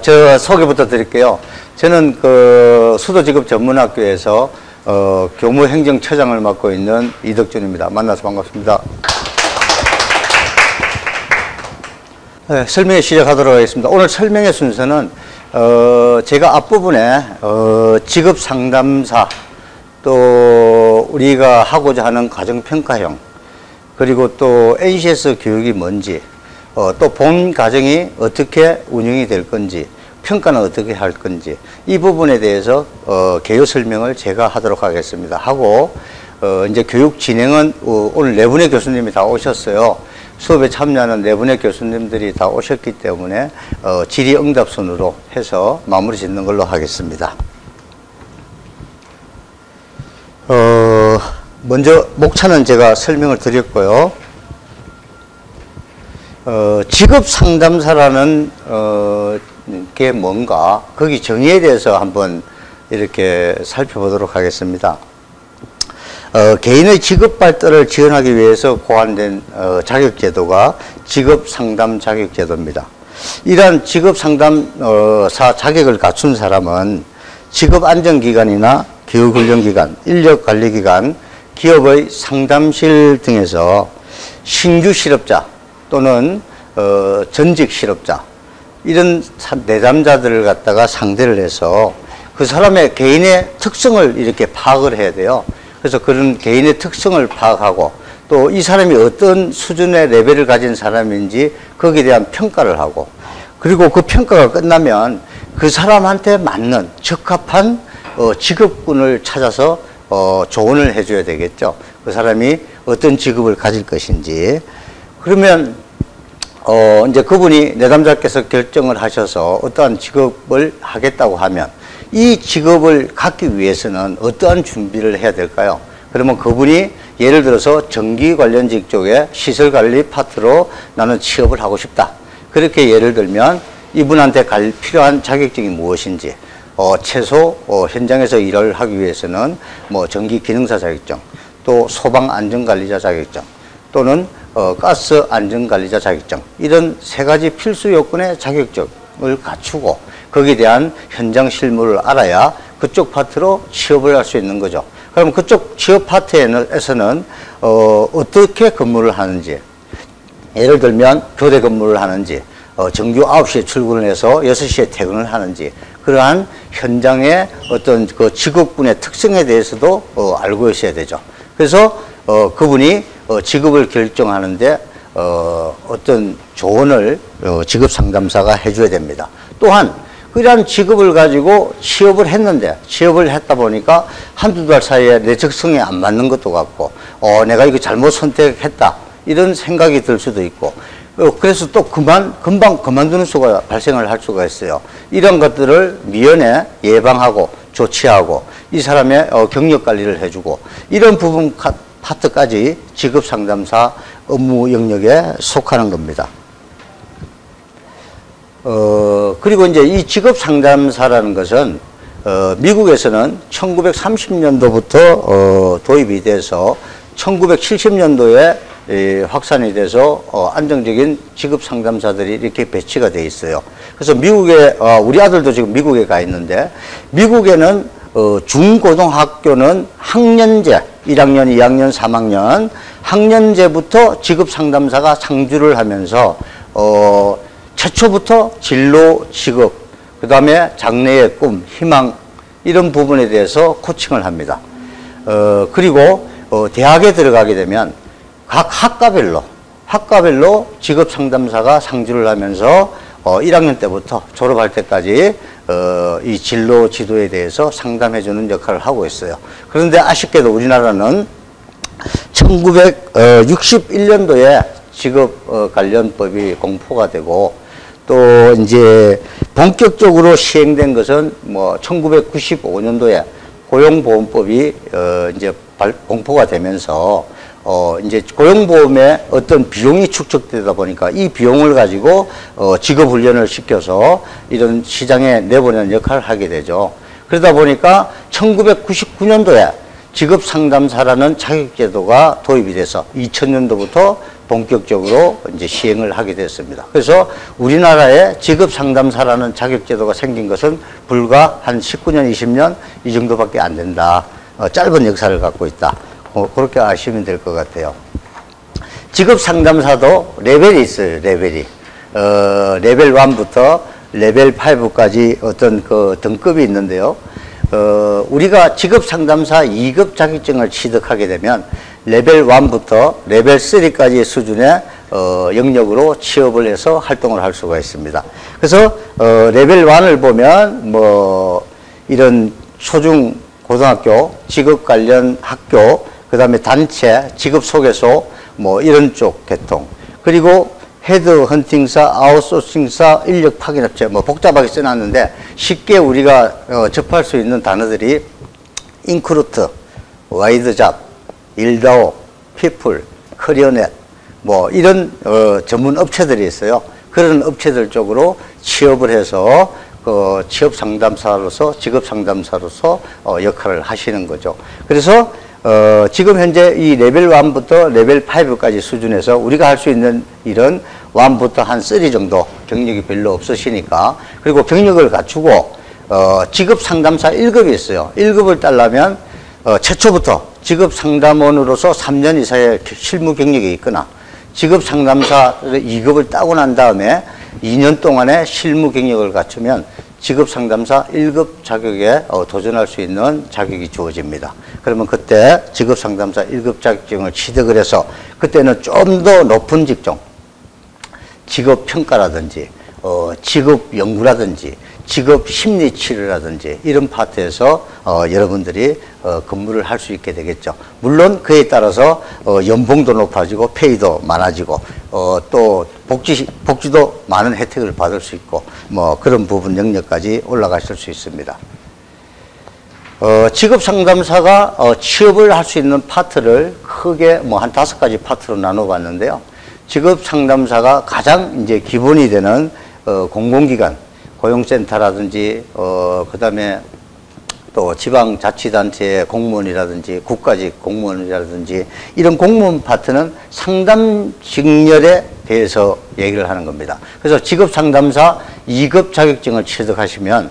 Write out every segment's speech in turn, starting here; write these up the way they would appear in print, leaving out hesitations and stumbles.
저 소개부터 드릴게요. 저는 수도직업전문학교에서 교무행정처장을 맡고 있는 이덕준입니다. 만나서 반갑습니다. 네, 설명을 시작하도록 하겠습니다. 오늘 설명의 순서는 제가 앞부분에 직업상담사, 또 우리가 하고자 하는 가정평가형, 그리고 또 NCS 교육이 뭔지, 또 본 가정이 어떻게 운영이 될 건지, 평가는 어떻게 할 건지, 이 부분에 대해서 개요 설명을 제가 하도록 하겠습니다. 하고 이제 교육 진행은 오늘 네 분의 교수님이 다 오셨어요. 수업에 참여하는 네 분의 교수님들이 다 오셨기 때문에 질의응답 순으로 해서 마무리 짓는 걸로 하겠습니다. 먼저 목차는 제가 설명을 드렸고요. 직업상담사라는 게 뭔가, 거기 정의에 대해서 한번 이렇게 살펴보도록 하겠습니다. 개인의 직업 발달을 지원하기 위해서 고안된 자격제도가 직업상담 자격제도입니다. 이러한 직업상담사 자격을 갖춘 사람은 직업안정기관이나 교육훈련기관, 인력관리기관, 기업의 상담실 등에서 신규 실업자 또는 전직 실업자, 이런 내담자들을 갖다가 상대를 해서 그 사람의 개인의 특성을 이렇게 파악을 해야 돼요. 그래서 그런 개인의 특성을 파악하고, 또 이 사람이 어떤 수준의 레벨을 가진 사람인지 거기에 대한 평가를 하고, 그리고 그 평가가 끝나면 그 사람한테 맞는 적합한 직업군을 찾아서 조언을 해줘야 되겠죠. 그 사람이 어떤 직업을 가질 것인지. 그러면 이제 그분이 내담자께서 결정을 하셔서 어떠한 직업을 하겠다고 하면 이 직업을 갖기 위해서는 어떠한 준비를 해야 될까요? 그러면 그분이 예를 들어서 전기 관련직 쪽에 시설관리 파트로 나는 취업을 하고 싶다. 그렇게 예를 들면 이분한테 필요한 자격증이 무엇인지, 최소 현장에서 일을 하기 위해서는 뭐 전기 기능사 자격증, 또 소방 안전관리자 자격증, 또는 가스 안전관리자 자격증, 이런 세 가지 필수 요건의 자격증을 갖추고 거기에 대한 현장 실무를 알아야 그쪽 파트로 취업을 할 수 있는 거죠. 그럼 그쪽 취업 파트에서는 어떻게 근무를 하는지, 예를 들면 교대 근무를 하는지, 정규 9시에 출근을 해서 6시에 퇴근을 하는지, 그러한 현장의 어떤 그 직업군의 특성에 대해서도 알고 있어야 되죠. 그래서 그분이 직업을 결정하는데 어떤 조언을 직업상담사가 해줘야 됩니다. 또한 그러한 직업을 가지고 취업을 했는데, 취업을 했다 보니까 한두 달 사이에 내 적성에 안 맞는 것도 같고, 내가 이거 잘못 선택했다, 이런 생각이 들 수도 있고, 그래서 또 금방 그만두는 수가 발생을 할 수가 있어요. 이런 것들을 미연에 예방하고 조치하고 이 사람의 경력 관리를 해주고, 이런 부분 파트까지 직업상담사 업무 영역에 속하는 겁니다. 그리고 이제 이 직업상담사라는 것은 미국에서는 1930년도부터 도입이 돼서 1970년도에 확산이 돼서 안정적인 직업상담사들이 이렇게 배치가 돼 있어요. 그래서 미국에 우리 아들도 지금 미국에 가 있는데, 미국에는 중고등학교는 학년제 1학년, 2학년, 3학년 학년제부터 직업상담사가 상주를 하면서 최초부터 진로, 직업, 그 다음에 장래의 꿈, 희망, 이런 부분에 대해서 코칭을 합니다. 그리고 대학에 들어가게 되면 각 학과별로 직업상담사가 상주를 하면서 1학년 때부터 졸업할 때까지 이 진로 지도에 대해서 상담해주는 역할을 하고 있어요. 그런데 아쉽게도 우리나라는 1961년도에 직업관련법이 공포가 되고, 또 이제 본격적으로 시행된 것은 뭐 1995년도에 고용보험법이 이제 공포가 되면서 이제 고용보험에 어떤 비용이 축적되다 보니까 이 비용을 가지고 직업훈련을 시켜서 이런 시장에 내보내는 역할을 하게 되죠. 그러다 보니까 1999년도에 직업상담사라는 자격제도가 도입이 돼서 2000년도부터 본격적으로 이제 시행을 하게 됐습니다. 그래서 우리나라에 직업상담사라는 자격제도가 생긴 것은 불과 한 19년, 20년 이 정도밖에 안 된다. 짧은 역사를 갖고 있다. 그렇게 아시면 될 것 같아요. 직업상담사도 레벨이 있어요. 레벨이. 레벨 1부터 레벨 5까지 어떤 그 등급이 있는데요. 우리가 직업상담사 2급 자격증을 취득하게 되면 레벨 1부터 레벨 3까지의 수준의 영역으로 취업을 해서 활동을 할 수가 있습니다. 그래서 레벨 1을 보면 뭐 이런 초중 고등학교, 직업 관련 학교, 그 다음에 단체, 직업소개소 뭐 이런 쪽 계통, 그리고 헤드헌팅사, 아웃소싱사, 인력 파견업체, 뭐 복잡하게 써놨는데 쉽게 우리가 접할 수 있는 단어들이 인크루트, 와이드잡, 일다오, 피플, 커리어넷 뭐 이런 전문 업체들이 있어요. 그런 업체들 쪽으로 취업을 해서 취업 상담사로서, 직업 상담사로서 역할을 하시는 거죠. 그래서 지금 현재 이 레벨 1부터 레벨 5까지 수준에서 우리가 할 수 있는 일은 1부터 한 3 정도 경력이 별로 없으시니까, 그리고 경력을 갖추고 직업 상담사 1급이 있어요. 1급을 따려면 최초부터 직업 상담원으로서 3년 이상의 실무 경력이 있거나, 직업 상담사 2급을 따고 난 다음에 2년 동안의 실무 경력을 갖추면 직업 상담사 1급 자격에 도전할 수 있는 자격이 주어집니다. 그러면 그때 직업 상담사 1급 자격증을 취득을 해서 그때는 좀 더 높은 직종, 직업 평가라든지 직업 연구라든지 직업 심리 치료라든지 이런 파트에서 여러분들이 근무를 할 수 있게 되겠죠. 물론 그에 따라서 연봉도 높아지고 페이도 많아지고 또 복지도 많은 혜택을 받을 수 있고 뭐 그런 부분 영역까지 올라가실 수 있습니다. 직업 상담사가 취업을 할 수 있는 파트를 크게 뭐 한 5가지 파트로 나눠 봤는데요. 직업 상담사가 가장 이제 기본이 되는 공공기관, 고용센터라든지 그다음에 또 지방자치단체의 공무원이라든지 국가직 공무원이라든지 이런 공무원 파트는 상담 직렬에 대해서 얘기를 하는 겁니다. 그래서 직업상담사 2급 자격증을 취득하시면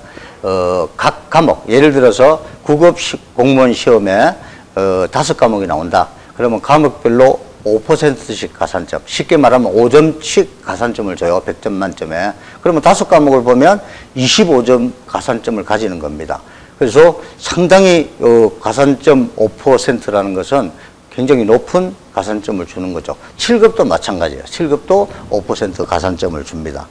각 과목, 예를 들어서 9급 공무원 시험에 5과목이 나온다. 그러면 과목별로 5%씩 가산점, 쉽게 말하면 5점씩 가산점을 줘요. 100점 만점에. 그러면 5과목을 보면 25점 가산점을 가지는 겁니다. 그래서 상당히 가산점 5%라는 것은 굉장히 높은 가산점을 주는 거죠. 7급도 마찬가지예요. 7급도 5% 가산점을 줍니다.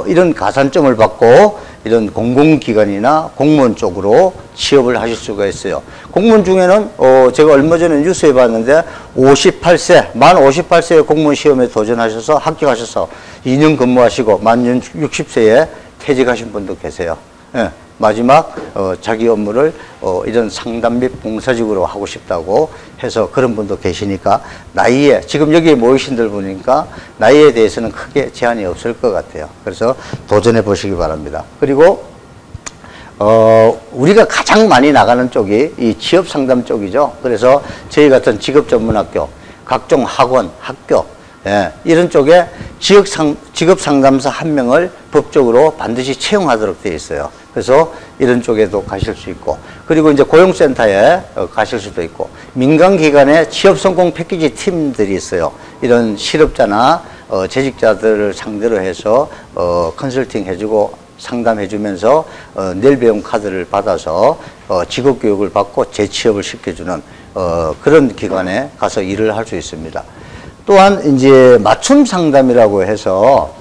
이런 가산점을 받고 이런 공공기관이나 공무원 쪽으로 취업을 하실 수가 있어요. 공무원 중에는 제가 얼마 전에 뉴스에 봤는데 58세, 만 58세의 공무원 시험에 도전하셔서 합격하셔서 2년 근무하시고 만 60세에 퇴직하신 분도 계세요. 예. 마지막 자기 업무를 이런 상담 및 봉사직으로 하고 싶다고 해서 그런 분도 계시니까 나이에, 지금 여기 모이신들 보니까 나이에 대해서는 크게 제한이 없을 것 같아요. 그래서 도전해 보시기 바랍니다. 그리고 우리가 가장 많이 나가는 쪽이 이 취업 상담 쪽이죠. 그래서 저희 같은 직업 전문학교, 각종 학원, 학교, 예, 이런 쪽에 직업 상담사 1명을 법적으로 반드시 채용하도록 되어 있어요. 그래서 이런 쪽에도 가실 수 있고, 그리고 이제 고용센터에 가실 수도 있고, 민간기관에 취업 성공 패키지 팀들이 있어요. 이런 실업자나 재직자들을 상대로 해서 컨설팅 해주고 상담해주면서 내일 배움 카드를 받아서 직업교육을 받고 재취업을 시켜주는 그런 기관에 가서 일을 할 수 있습니다. 또한 이제 맞춤 상담이라고 해서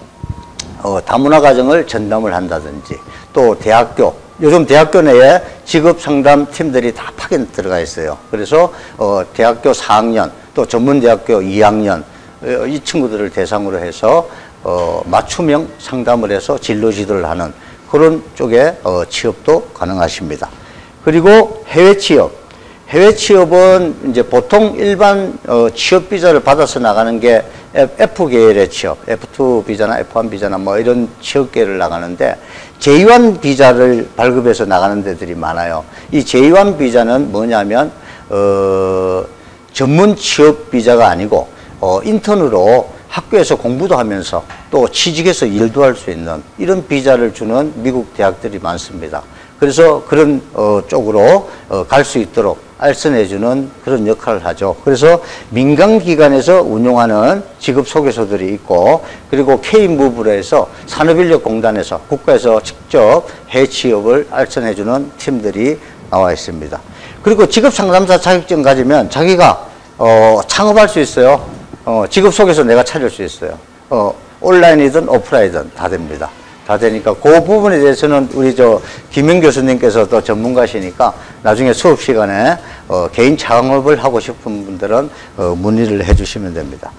다문화 가정을 전담을 한다든지, 또 대학교, 요즘 대학교 내에 직업 상담 팀들이 다 파견 들어가 있어요. 그래서 대학교 4학년, 또 전문대학교 2학년 이 친구들을 대상으로 해서 맞춤형 상담을 해서 진로 지도를 하는 그런 쪽에 취업도 가능하십니다. 그리고 해외 취업. 해외 취업은 이제 보통 일반 취업 비자를 받아서 나가는 게 F 계열의 취업, F2 비자나 F1 비자나 뭐 이런 취업 계열을 나가는데, J1 비자를 발급해서 나가는 데들이 많아요. 이 J1 비자는 뭐냐면 전문 취업 비자가 아니고 인턴으로 학교에서 공부도 하면서 또 취직해서 일도 할 수 있는 이런 비자를 주는 미국 대학들이 많습니다. 그래서 그런 쪽으로 갈 수 있도록 알선해주는 그런 역할을 하죠. 그래서 민간기관에서 운영하는 직업소개소들이 있고, 그리고 K무브로 해서 산업인력공단에서 국가에서 직접 해취업을 알선해주는 팀들이 나와 있습니다. 그리고 직업상담사 자격증 가지면 자기가 창업할 수 있어요. 직업소개소 내가 차릴 수 있어요. 온라인이든 오프라인이든 다 됩니다. 다 되니까 그 부분에 대해서는 우리 김영 교수님께서 또 전문가시니까 나중에 수업 시간에 개인 창업을 하고 싶은 분들은 문의를 해주시면 됩니다.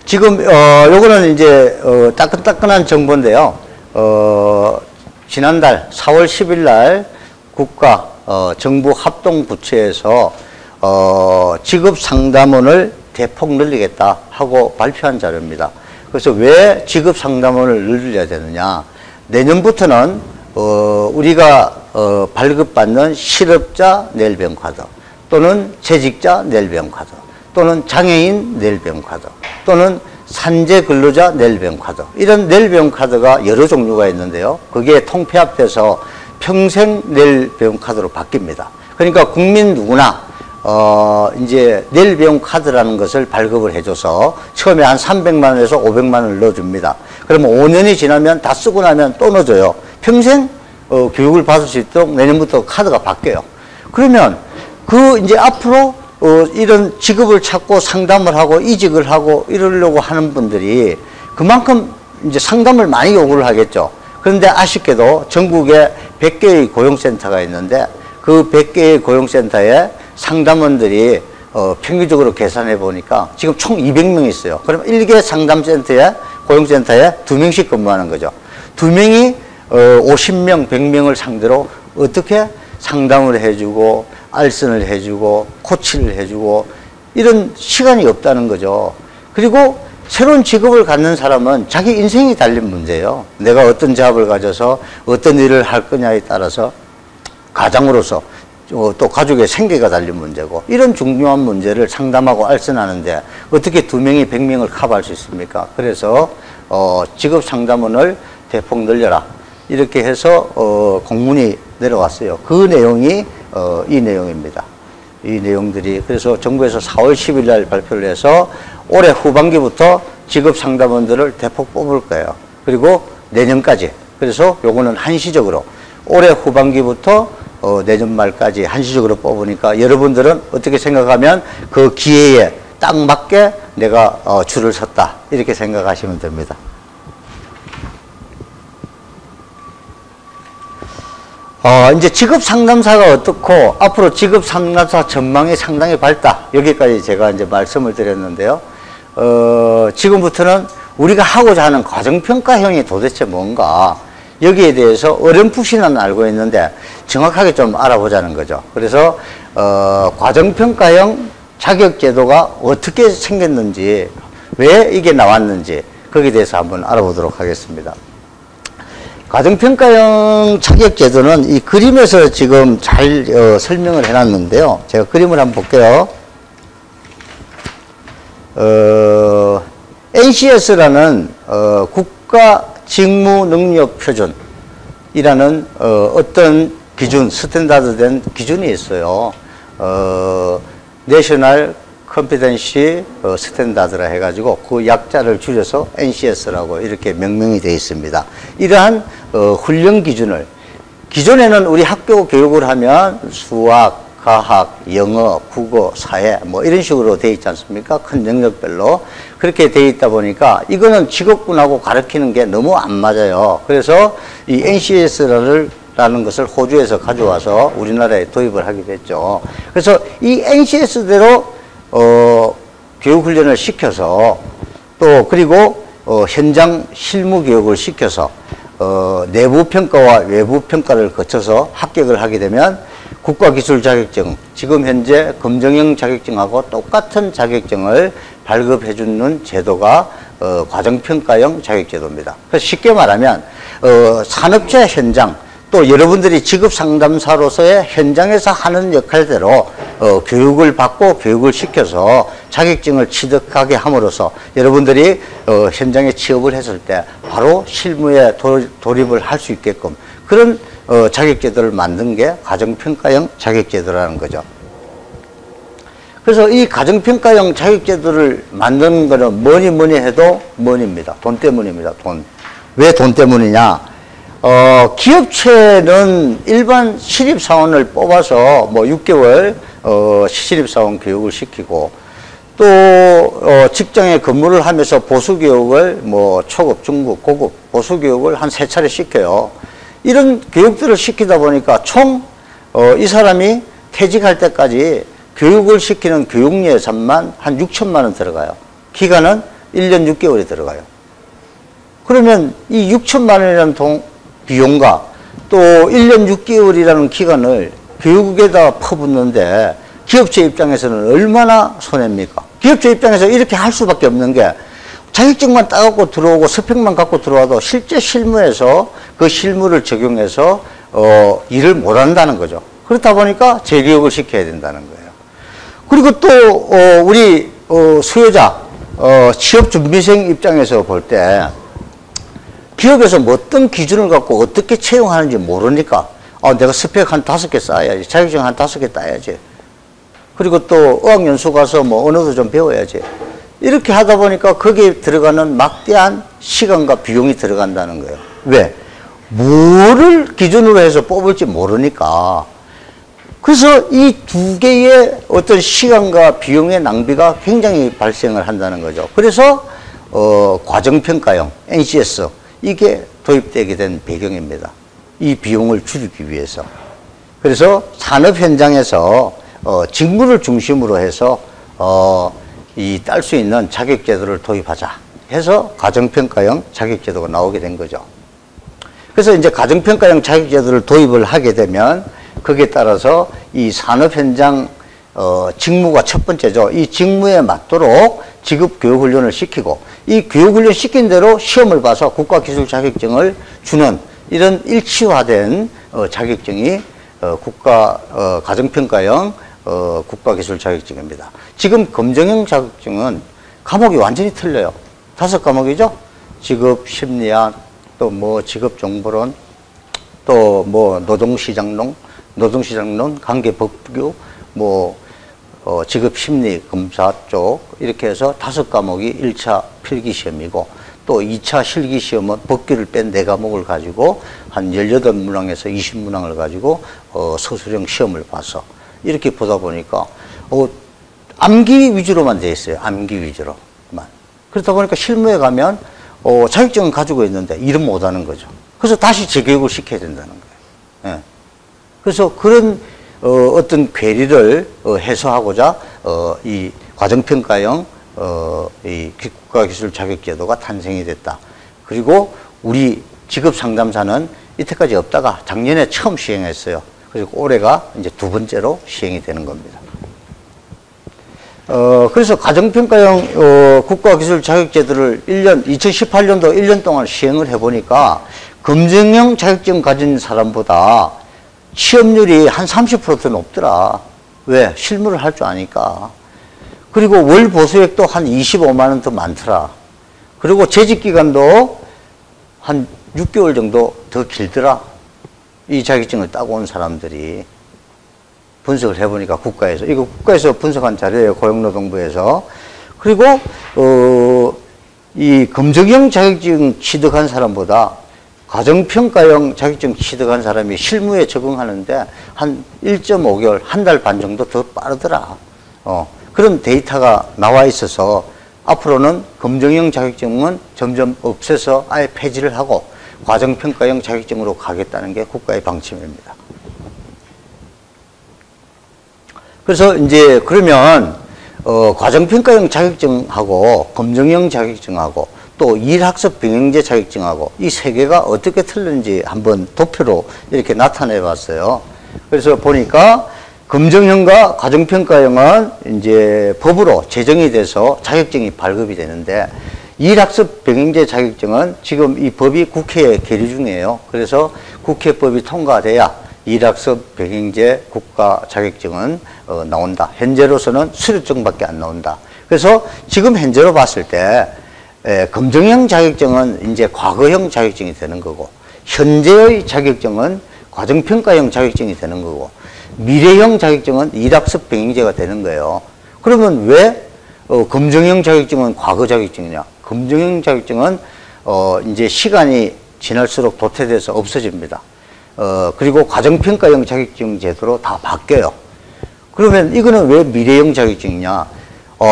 지금 요거는 이제 따끈따끈한 정보인데요. 지난달 4월 10일 날 국가 정부 합동부처에서 직업상담원을 대폭 늘리겠다 하고 발표한 자료입니다. 그래서 왜 직업상담원을 늘려야 되느냐. 내년부터는 우리가 발급받는 실업자 내일병카드 또는 재직자 내일병카드 또는 장애인 내일병카드 또는 산재근로자 내일병카드, 이런 내일병카드가 여러 종류가 있는데요. 그게 통폐합돼서 평생 내일병카드로 바뀝니다. 그러니까 국민 누구나 이제 내일병카드라는 것을 발급을 해줘서 처음에 한 300만 원에서 500만 원을 넣어줍니다. 그러면 5년이 지나면 다 쓰고 나면 또 넣어줘요. 평생 교육을 받을 수 있도록 내년부터 카드가 바뀌어요. 그러면 이제 앞으로 이런 직업을 찾고 상담을 하고 이직을 하고 이러려고 하는 분들이 그만큼 이제 상담을 많이 요구를 하겠죠. 그런데 아쉽게도 전국에 100개의 고용센터가 있는데 그 100개의 고용센터에 상담원들이 평균적으로 계산해 보니까 지금 총 200명 있어요. 그럼 1개 상담센터에, 고용센터에 2명씩 근무하는 거죠. 2명이 50명, 100명을 상대로 어떻게 상담을 해주고 알선을 해주고 코치를 해주고 이런 시간이 없다는 거죠. 그리고 새로운 직업을 갖는 사람은 자기 인생이 달린 문제예요. 내가 어떤 잡을 가져서 어떤 일을 할 거냐에 따라서 가장으로서 또 가족의 생계가 달린 문제고, 이런 중요한 문제를 상담하고 알선하는데 어떻게 2명이 100명을 커버할 수 있습니까? 그래서 직업상담원을 대폭 늘려라, 이렇게 해서 공문이 내려왔어요. 그 내용이 이 내용입니다. 이 내용들이, 그래서 정부에서 4월 10일 날 발표를 해서 올해 후반기부터 직업상담원들을 대폭 뽑을 거예요. 그리고 내년까지. 그래서 요거는 한시적으로 올해 후반기부터 내년 말까지 한시적으로 뽑으니까 여러분들은 어떻게 생각하면 그 기회에 딱 맞게 내가 줄을 섰다, 이렇게 생각하시면 됩니다. 이제 직업상담사가 어떻고 앞으로 직업상담사 전망이 상당히 밝다, 여기까지 제가 이제 말씀을 드렸는데요. 지금부터는 우리가 하고자 하는 과정평가형이 도대체 뭔가, 여기에 대해서 어렴풋이는 알고 있는데 정확하게 좀 알아보자는 거죠. 그래서 과정평가형 자격제도가 어떻게 생겼는지, 왜 이게 나왔는지, 거기에 대해서 한번 알아보도록 하겠습니다. 과정평가형 자격제도는 이 그림에서 지금 잘 설명을 해놨는데요. 제가 그림을 한번 볼게요. NCS라는 국가직무능력표준이라는 어떤 기준, 스탠다드된 기준이 있어요. 내셔널 컴피텐시 스탠다드라 해가지고 그 약자를 줄여서 NCS라고 이렇게 명명이 되어 있습니다. 이러한 훈련 기준을, 기존에는 우리 학교 교육을 하면 수학, 과학, 영어, 국어, 사회 뭐 이런 식으로 되어 있지 않습니까? 큰 영역별로 그렇게 되어 있다 보니까 이거는 직업군하고 가르치는 게 너무 안 맞아요. 그래서 이 NCS라는 것을 호주에서 가져와서 우리나라에 도입을 하게 됐죠. 그래서 이 NCS대로 교육훈련을 시켜서 또 그리고 현장 실무 교육을 시켜서 내부 평가와 외부 평가를 거쳐서 합격을 하게 되면 국가기술 자격증, 지금 현재 검정형 자격증하고 똑같은 자격증을 발급해주는 제도가 과정평가형 자격제도입니다. 그래서 쉽게 말하면 산업체 현장 또 여러분들이 직업 상담사로서의 현장에서 하는 역할대로 교육을 받고 교육을 시켜서 자격증을 취득하게 함으로써 여러분들이 현장에 취업을 했을 때 바로 실무에 돌입을 할 수 있게끔 그런 자격제도를 만든 게 가정평가형 자격제도라는 거죠. 그래서 이 가정평가형 자격제도를 만드는 거는 뭐니 해도 money입니다. 돈 때문입니다. 돈. 왜 돈 때문이냐? 기업체는 일반 신입사원을 뽑아서 뭐 6개월 신입사원 교육을 시키고 또 직장에 근무를 하면서 보수교육을 뭐 초급, 중급, 고급 보수교육을 한 3차례 시켜요. 이런 교육들을 시키다 보니까 총 이 사람이 퇴직할 때까지 교육을 시키는 교육 예산만 한 6천만 원 들어가요. 기간은 1년 6개월이 들어가요. 그러면 이 6천만 원이라는 비용과 또 1년 6개월이라는 기간을 교육에다 퍼붓는데 기업체 입장에서는 얼마나 손해입니까? 기업체 입장에서 이렇게 할 수밖에 없는 게 자격증만 따갖고 들어오고 스펙만 갖고 들어와도 실제 실무에서 그 실무를 적용해서 일을 못 한다는 거죠. 그렇다 보니까 재교육을 시켜야 된다는 거예요. 그리고 또 우리 수요자 취업준비생 입장에서 볼 때 기업에서 뭐 어떤 기준을 갖고 어떻게 채용하는지 모르니까 내가 스펙 한 5개 쌓아야지. 자격증 한 5개 따야지. 그리고 또 어학연수 가서 뭐 언어도 좀 배워야지. 이렇게 하다 보니까 거기에 들어가는 막대한 시간과 비용이 들어간다는 거예요. 왜? 뭐를 기준으로 해서 뽑을지 모르니까. 그래서 이 두 개의 어떤 시간과 비용의 낭비가 굉장히 발생을 한다는 거죠. 그래서 과정평가형 NCS 이게 도입되게 된 배경입니다. 이 비용을 줄이기 위해서. 그래서 산업 현장에서 직무를 중심으로 해서 딸 수 있는 자격제도를 도입하자 해서 가정평가형 자격제도가 나오게 된 거죠. 그래서 이제 가정평가형 자격제도를 도입을 하게 되면 거기에 따라서 이 산업 현장 직무가 첫 번째죠. 이 직무에 맞도록 직업 교육 훈련을 시키고 이 교육 훈련 시킨 대로 시험을 봐서 국가기술 자격증을 주는 이런 일치화된 자격증이 가정평가형 국가기술 자격증입니다. 지금 검정형 자격증은 과목이 완전히 틀려요. 5과목이죠. 직업 심리학, 또 뭐 직업 정보론, 또 뭐 노동시장론, 관계법규, 뭐 직업 심리 검사 쪽 이렇게 해서 5과목이 1차 필기 시험이고 또 2차 실기 시험은 법규를 뺀 4과목을 가지고 한 18문항에서 20문항을 가지고 서술형 시험을 봐서 이렇게 보다 보니까 암기 위주로만 돼 있어요. 암기 위주로만. 그렇다 보니까 실무에 가면 자격증은 가지고 있는데 일은 못하는 거죠. 그래서 다시 재교육을 시켜야 된다는 거예요. 예. 그래서 그런 어떤 괴리를 해소하고자 이 과정평가형 이 국가기술 자격제도가 탄생이 됐다. 그리고 우리 직업상담사는 이때까지 없다가 작년에 처음 시행했어요. 그리고 올해가 이제 2번째로 시행이 되는 겁니다. 그래서 가정평가형 국가기술 자격제도를 2018년도 1년 동안 시행을 해보니까 검정형 자격증 가진 사람보다 취업률이 한 30% 높더라. 왜? 실무를 할 줄 아니까. 그리고 월 보수액도 한 25만 원 더 많더라. 그리고 재직기간도 한 6개월 정도 더 길더라. 이 자격증을 따고 온 사람들이. 분석을 해보니까 이거 국가에서 분석한 자료예요. 고용노동부에서. 그리고 이 검정형 자격증 취득한 사람보다 가정평가형 자격증 취득한 사람이 실무에 적응하는데 한 1.5개월, 한 달 반 정도 더 빠르더라. 그런 데이터가 나와 있어서 앞으로는 검정형 자격증은 점점 없애서 아예 폐지를 하고 과정평가형 자격증으로 가겠다는 게 국가의 방침입니다. 그래서 이제 그러면 과정평가형 자격증하고 검정형 자격증하고 또 일학습 병행제 자격증하고 이 3개가 어떻게 틀린지 한번 도표로 이렇게 나타내 봤어요. 그래서 보니까 검정형과 과정평가형은 이제 법으로 제정이 돼서 자격증이 발급이 되는데 일학습 병행제 자격증은 지금 이 법이 국회에 계류 중이에요. 그래서 국회법이 통과돼야 일학습 병행제 국가 자격증은 나온다. 현재로서는 수료증밖에 안 나온다. 그래서 지금 현재로 봤을 때 검증형 자격증은 이제 과거형 자격증이 되는 거고, 현재의 자격증은 과정평가형 자격증이 되는 거고, 미래형 자격증은 일학습 병행제가 되는 거예요. 그러면 왜 검증형 자격증은 과거 자격증이냐? 검증형 자격증은 이제 시간이 지날수록 도태돼서 없어집니다. 그리고 과정평가형 자격증 제도로 다 바뀌어요. 그러면 이거는 왜 미래형 자격증이냐?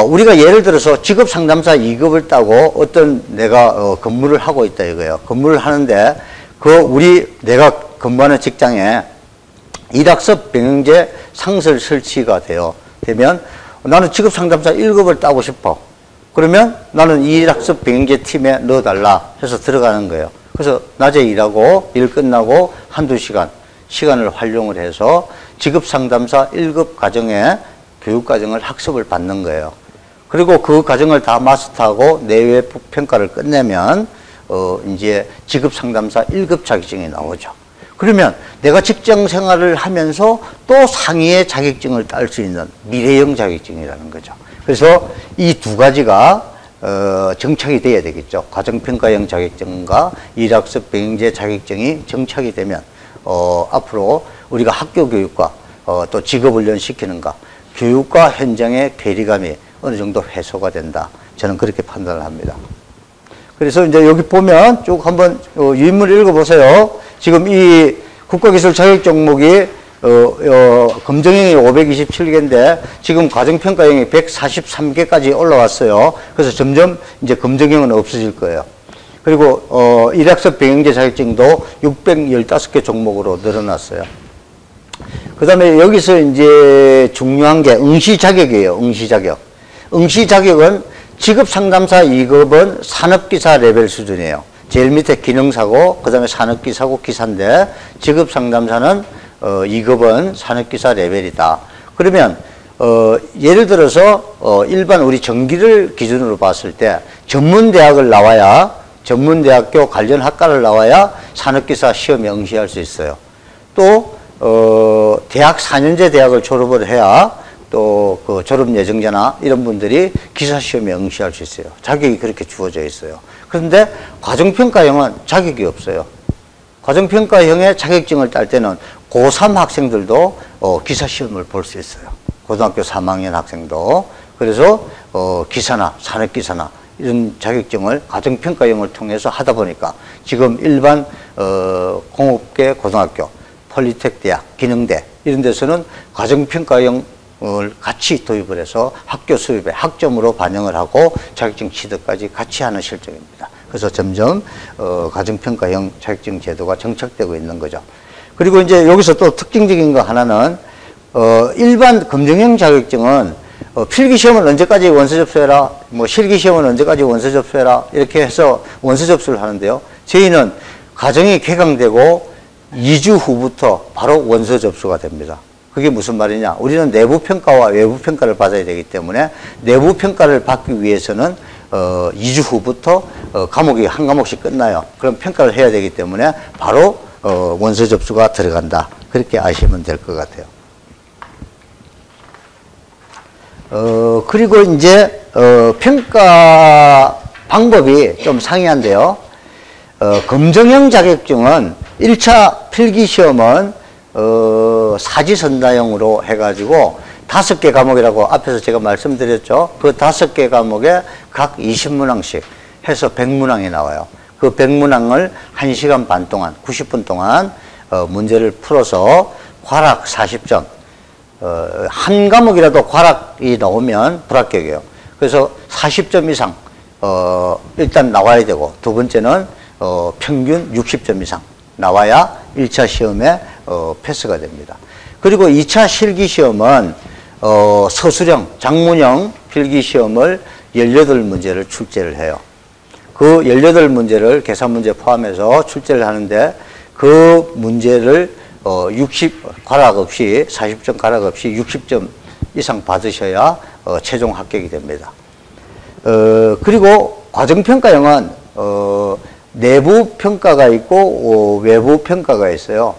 우리가 예를 들어서 직업상담사 2급을 따고 어떤 내가 근무를 하고 있다 이거예요. 근무를 하는데 내가 근무하는 직장에 일학습 병행제 상설 설치가 되면 나는 직업상담사 1급을 따고 싶어. 그러면 나는 이 일학습 병행제 팀에 넣어달라 해서 들어가는 거예요. 그래서 낮에 일하고 일 끝나고 한두 시간을 활용을 해서 직업상담사 1급 과정에 교육과정을 학습을 받는 거예요. 그리고 그 과정을 다 마스터하고 내외 평가를 끝내면 이제 직업상담사 1급 자격증이 나오죠. 그러면 내가 직장 생활을 하면서 또 상위의 자격증을 딸 수 있는 미래형 자격증이라는 거죠. 그래서 이 두 가지가 정착이 돼야 되겠죠. 과정평가형 자격증과 일학습 병행제 자격증이 정착이 되면 앞으로 우리가 학교 교육과 또 직업훈련 시키는가, 교육과 현장의 괴리감이 어느 정도 해소가 된다. 저는 그렇게 판단을 합니다. 그래서 이제 여기 보면 쭉 한번 유인물 읽어보세요. 지금 이 국가기술 자격 종목이 검증형이 527개인데 지금 과정평가형이 143개까지 올라왔어요. 그래서 점점 이제 검증형은 없어질 거예요. 그리고 일학습 병행제 자격증도 615개 종목으로 늘어났어요. 그 다음에 여기서 이제 중요한 게 응시 자격이에요. 응시 자격. 응시 자격은 직업상담사 2급은 산업기사 레벨 수준이에요. 제일 밑에 기능사고 그 다음에 산업기사고 기사인데 직업상담사는 2급은 산업기사 레벨이다. 그러면 예를 들어서 일반 우리 전기를 기준으로 봤을 때 전문대학을 나와야 전문대학교 관련 학과를 나와야 산업기사 시험에 응시할 수 있어요. 또 대학 4년제 대학을 졸업을 해야 또 그 졸업 예정자나 이런 분들이 기사 시험에 응시할 수 있어요. 자격이 그렇게 주어져 있어요. 그런데 과정평가형은 자격이 없어요. 과정평가형의 자격증을 딸 때는 고3 학생들도 기사 시험을 볼 수 있어요. 고등학교 3학년 학생도. 그래서 기사나 산업기사나 이런 자격증을 과정평가형을 통해서 하다 보니까 지금 일반 공업계 고등학교, 폴리텍 대학, 기능대 이런 데서는 과정평가형을 같이 도입을 해서 학교 수입에 학점으로 반영을 하고 자격증 취득까지 같이 하는 실정입니다. 그래서 점점 과정평가형 자격증 제도가 정착되고 있는 거죠. 그리고 이제 여기서 또 특징적인 거 하나는 일반 검증형 자격증은 필기시험은 언제까지 원서 접수해라, 뭐 실기시험은 언제까지 원서 접수해라 이렇게 해서 원서 접수를 하는데요. 저희는 과정이 개강되고 2주 후부터 바로 원서 접수가 됩니다. 그게 무슨 말이냐? 우리는 내부 평가와 외부 평가를 받아야 되기 때문에 내부 평가를 받기 위해서는 2주 후부터 과목이 한 과목씩 끝나요. 그럼 평가를 해야 되기 때문에 바로 원서 접수가 들어간다. 그렇게 아시면 될 것 같아요. 그리고 이제 평가 방법이 좀 상이한데요. 검증형 자격증은 1차 필기시험은 사지선다형으로 해가지고 5개 과목이라고 앞에서 제가 말씀드렸죠. 그 5개 과목에 각 20문항씩 해서 100문항이 나와요. 그 100문항을 1시간 반 동안, 90분 동안 문제를 풀어서 과락 40점. 한 과목이라도 과락이 나오면 불합격이에요. 그래서 40점 이상 일단 나와야 되고, 두 번째는 평균 60점 이상 나와야 1차 시험에 패스가 됩니다. 그리고 2차 실기시험은 서술형, 작문형 필기시험을 18문제를 출제를 해요. 그 18문제를 계산문제 포함해서 출제를 하는데 그 문제를 과락 없이 40점 과락 없이 60점 이상 받으셔야 최종 합격이 됩니다. 그리고 과정평가형은 내부 평가가 있고 외부 평가가 있어요.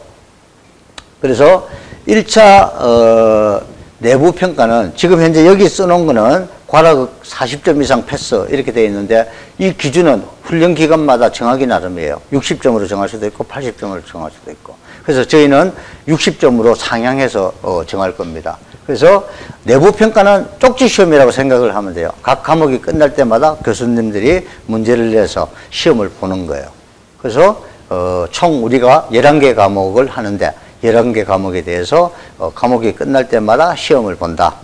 그래서 1차 내부 평가는 지금 현재 여기 써놓은 거는 과락 40점 이상 패스 이렇게 되어 있는데 이 기준은 훈련 기간마다 정하기 나름이에요. 60점으로 정할 수도 있고 80점으로 정할 수도 있고. 그래서 저희는 60점으로 상향해서 정할 겁니다. 그래서 내부 평가는 쪽지 시험이라고 생각을 하면 돼요. 각 과목이 끝날 때마다 교수님들이 문제를 내서 시험을 보는 거예요. 그래서 총 우리가 11개 과목을 하는데 11개 과목에 대해서 과목이 끝날 때마다 시험을 본다.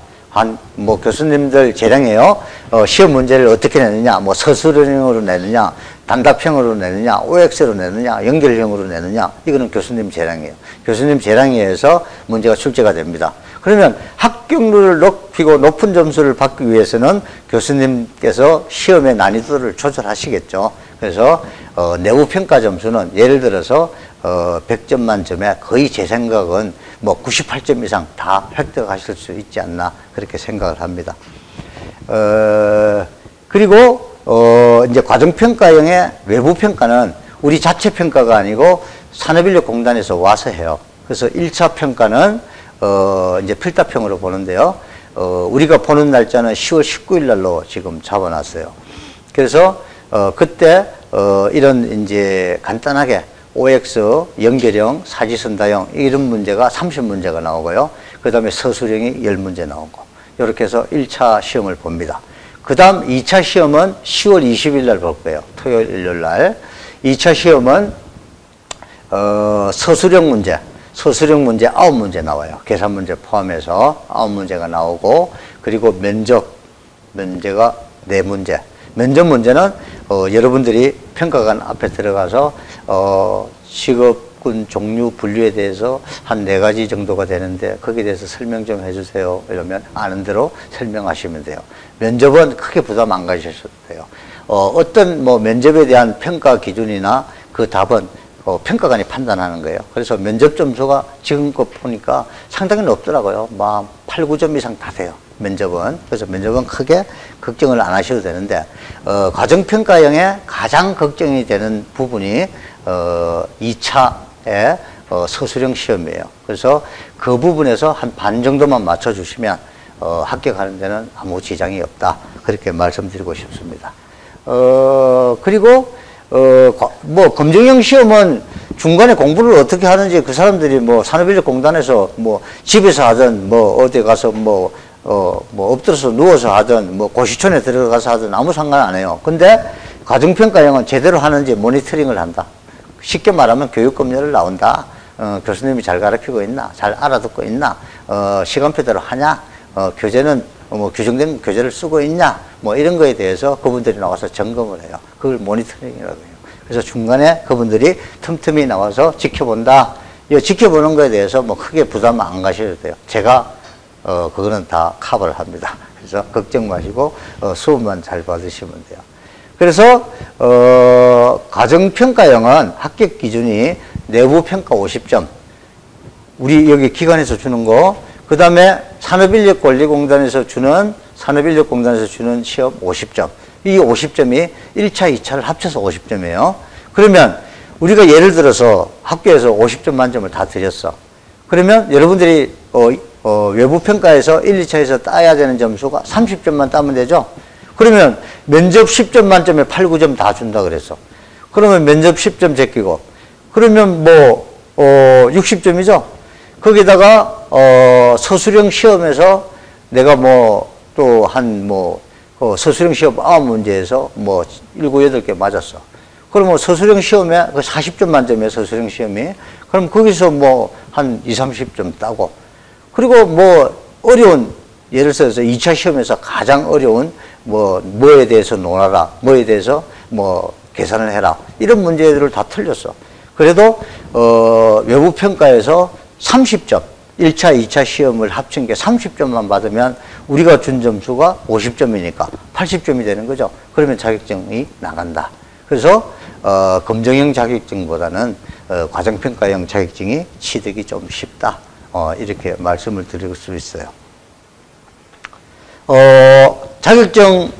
뭐 교수님들 재량이에요. 시험 문제를 어떻게 내느냐, 뭐 서술형으로 내느냐, 단답형으로 내느냐, OX로 내느냐, 연결형으로 내느냐, 이거는 교수님 재량이에요. 교수님 재량에 의해서 문제가 출제가 됩니다. 그러면 합격률을 높이고 높은 점수를 받기 위해서는 교수님께서 시험의 난이도를 조절하시겠죠. 그래서 내부 평가 점수는 예를 들어서 100점 만점에 거의 제 생각은 뭐 98점 이상 다 획득하실 수 있지 않나 그렇게 생각을 합니다. 그리고 이제 과정평가형의 외부 평가는 우리 자체 평가가 아니고 산업인력공단에서 와서 해요. 그래서 1차 평가는 이제 필답형으로 보는데요. 우리가 보는 날짜는 10월 19일 날로 지금 잡아놨어요. 그래서 그때 이런 이제 간단하게 OX, 연결형, 사지선다형 이런 문제가 30문제가 나오고요. 그 다음에 서술형이 10문제 나오고 이렇게 해서 1차 시험을 봅니다. 그 다음 2차 시험은 10월 20일 날 볼 거예요. 토요일, 일요일 날. 2차 시험은 서술형 문제 9문제 나와요. 계산 문제 포함해서 9문제가 나오고 그리고 면접 문제가 4문제. 면접 문제는 여러분들이 평가관 앞에 들어가서 직업군 종류 분류에 대해서 한 4가지 정도가 되는데 거기에 대해서 설명 좀 해주세요. 이러면 아는 대로 설명하시면 돼요. 면접은 크게 부담 안 가지셔도 돼요. 어떤 뭐 면접에 대한 평가 기준이나 그 답은 평가관이 판단하는 거예요. 그래서 면접 점수가 지금껏 보니까 상당히 높더라고요. 막 8, 9점 이상 다 돼요. 면접은. 그래서 면접은 크게 걱정을 안 하셔도 되는데 과정평가형에 가장 걱정이 되는 부분이 2차의 서술형 시험이에요. 그래서 그 부분에서 한 반 정도만 맞춰주시면 합격하는 데는 아무 지장이 없다. 그렇게 말씀드리고 싶습니다. 그리고 뭐 검정형 시험은 중간에 공부를 어떻게 하는지 그 사람들이 뭐 산업인력공단에서 뭐 집에서 하든 뭐 어디 가서 뭐 엎드려서 누워서 하든 뭐 고시촌에 들어가서 하든 아무 상관 안 해요. 근데 과정평가형은 제대로 하는지 모니터링을 한다. 쉽게 말하면 교육검열을 나온다. 교수님이 잘 가르치고 있나, 잘 알아듣고 있나, 시간표대로 하냐, 교재는 뭐 규정된 교재를 쓰고 있냐, 뭐 이런 거에 대해서 그분들이 나와서 점검을 해요. 그걸 모니터링이라고 해요. 그래서 중간에 그분들이 틈틈이 나와서 지켜본다. 이 지켜보는 거에 대해서 뭐 크게 부담 안 가셔도 돼요. 제가 그거는 다 커버를 합니다. 그래서 걱정 마시고 수업만 잘 받으시면 돼요. 그래서 과정평가형은 합격 기준이 내부평가 50점, 우리 여기 기관에서 주는 거, 그 다음에 산업인력관리공단에서 주는 시험 50점. 이 50점이 1차, 2차를 합쳐서 50점이에요. 그러면 우리가 예를 들어서 학교에서 50점 만점을 다 드렸어. 그러면 여러분들이 외부평가에서 1, 2차에서 따야 되는 점수가 30점만 따면 되죠. 그러면 면접 10점 만점에 8, 9점 다 준다 그랬어. 그러면 면접 10점 제끼고 그러면 뭐 60점이죠. 거기다가 서술형 시험에서 내가 뭐 또 한 뭐 서술형 시험 9문제에서 뭐 7, 8개 맞았어. 그러면 서술형 시험에 40점 만점이에요. 서술형 시험이. 그럼 거기서 뭐 한 2, 30점 따고 그리고 뭐 어려운 예를 들어서 2차 시험에서 가장 어려운 뭐에 대해서 논하라, 뭐에 대해서 뭐 계산을 해라 이런 문제들을 다 틀렸어. 그래도 외부 평가에서 30점 1차, 2차 시험을 합친 게 30점만 받으면 우리가 준 점수가 50점이니까 80점이 되는 거죠. 그러면 자격증이 나간다. 그래서 검정형 자격증보다는 과정평가형 자격증이 취득이 좀 쉽다. 이렇게 말씀을 드릴 수 있어요. 자격증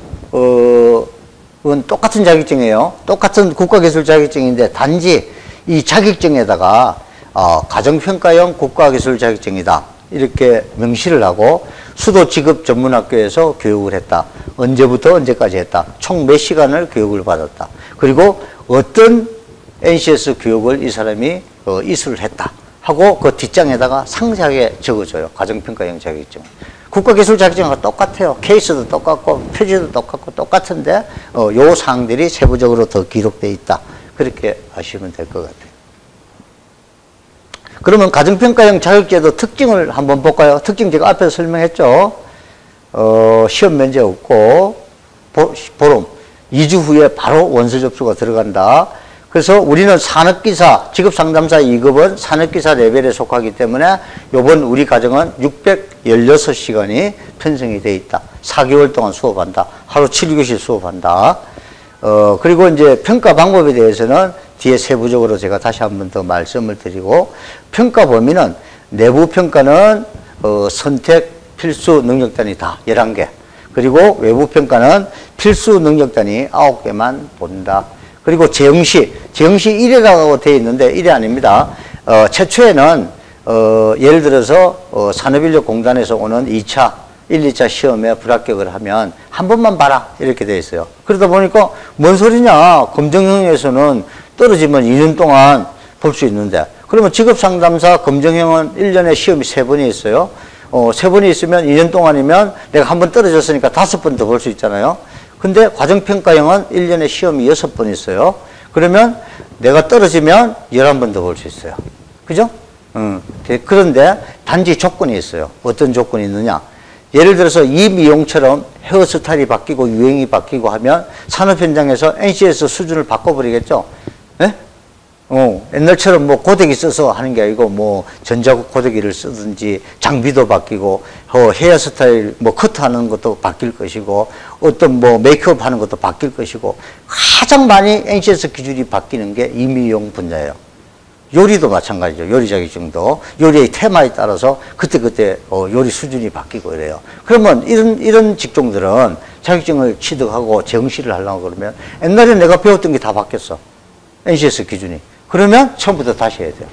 그건 똑같은 자격증이에요. 똑같은 국가기술 자격증인데 단지 이 자격증에다가 가정평가형 국가기술 자격증이다 이렇게 명시를 하고 수도 직업 전문학교에서 교육을 했다. 언제부터 언제까지 했다. 총 몇 시간을 교육을 받았다. 그리고 어떤 NCS 교육을 이 사람이 이수를 했다 하고 그 뒷장에다가 상세하게 적어줘요. 가정평가형 자격증. 국가기술 자격증과 똑같아요. 케이스도 똑같고 표지도 똑같고 똑같은데 요 사항들이 세부적으로 더 기록되어 있다. 그렇게 아시면 될 것 같아요. 그러면 가정평가형 자격제도 특징을 한번 볼까요? 특징 제가 앞에서 설명했죠. 시험 면제 없고 보름 2주 후에 바로 원서 접수가 들어간다. 그래서 우리는 산업기사, 직업상담사 2급은 산업기사 레벨에 속하기 때문에 요번 우리 과정은 616시간이 편성이 되어 있다. 4개월 동안 수업한다. 하루 7교시 수업한다. 그리고 이제 평가 방법에 대해서는 뒤에 세부적으로 제가 다시 한 번 더 말씀을 드리고, 평가 범위는 내부 평가는 선택 필수 능력단위 다 11개. 그리고 외부 평가는 필수 능력단위 9개만 본다. 그리고 재응시 1회라고 되어 있는데 1회 아닙니다. 최초에는 예를 들어서 산업인력공단에서 오는 2차, 1, 2차 시험에 불합격을 하면 한 번만 봐라 이렇게 되어 있어요. 그러다 보니까 뭔 소리냐, 검정형에서는 떨어지면 2년 동안 볼 수 있는데, 그러면 직업상담사 검정형은 1년에 시험이 3번이 있어요. 3번이 있으면 2년 동안이면 내가 한 번 떨어졌으니까 5번 더 볼 수 있잖아요. 근데 과정평가형은 1년에 시험이 6번 있어요. 그러면 내가 떨어지면 11번 더 볼 수 있어요. 그죠? 그런데 단지 조건이 있어요. 어떤 조건이 있느냐. 예를 들어서 이미용처럼 헤어스타일이 바뀌고 유행이 바뀌고 하면 산업 현장에서 NCS 수준을 바꿔버리겠죠? 예? 옛날처럼 뭐 고데기 써서 하는 게 아니고 뭐 전자국 고데기를 쓰든지 장비도 바뀌고 헤어스타일 뭐 커트하는 것도 바뀔 것이고 어떤 뭐 메이크업 하는 것도 바뀔 것이고 가장 많이 NCS 기준이 바뀌는 게 임의용 분야예요. 요리도 마찬가지죠. 요리 자격증도 요리의 테마에 따라서 그때그때 요리 수준이 바뀌고 이래요. 그러면 이런 직종들은 자격증을 취득하고 재응시를 하려고 그러면 옛날에 내가 배웠던 게 다 바뀌었어. NCS 기준이. 그러면 처음부터 다시 해야 돼요.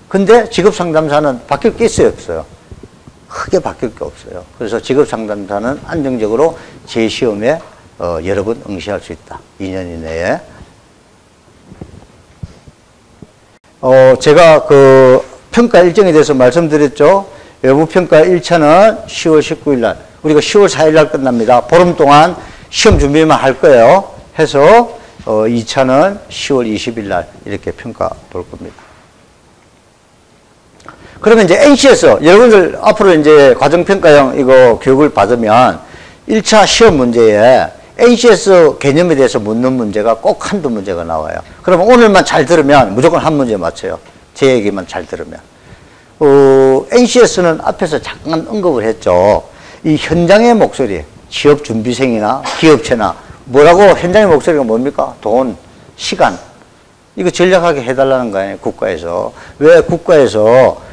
근데 직업상담사는 바뀔 게 있어요, 없어요? 크게 바뀔 게 없어요. 그래서 직업상담사는 안정적으로 재시험에 여러 번 응시할 수 있다. 2년 이내에. 제가 그 평가 일정에 대해서 말씀드렸죠. 외부평가 1차는 10월 19일 날, 우리가 10월 4일 날 끝납니다. 보름 동안 시험 준비만 할 거예요. 해서 2차는 10월 20일 날 이렇게 평가 볼 겁니다. 그러면 이제 NCS, 여러분들 앞으로 이제 과정평가형 이거 교육을 받으면 1차 시험 문제에 NCS 개념에 대해서 묻는 문제가 꼭 한두 문제가 나와요. 그러면 오늘만 잘 들으면 무조건 한 문제 맞춰요. 제 얘기만 잘 들으면. NCS는 앞에서 잠깐 언급을 했죠. 이 현장의 목소리, 취업준비생이나 기업체나 뭐라고 현장의 목소리가 뭡니까? 돈, 시간. 이거 전략하게 해달라는 거 아니에요, 국가에서. 왜 국가에서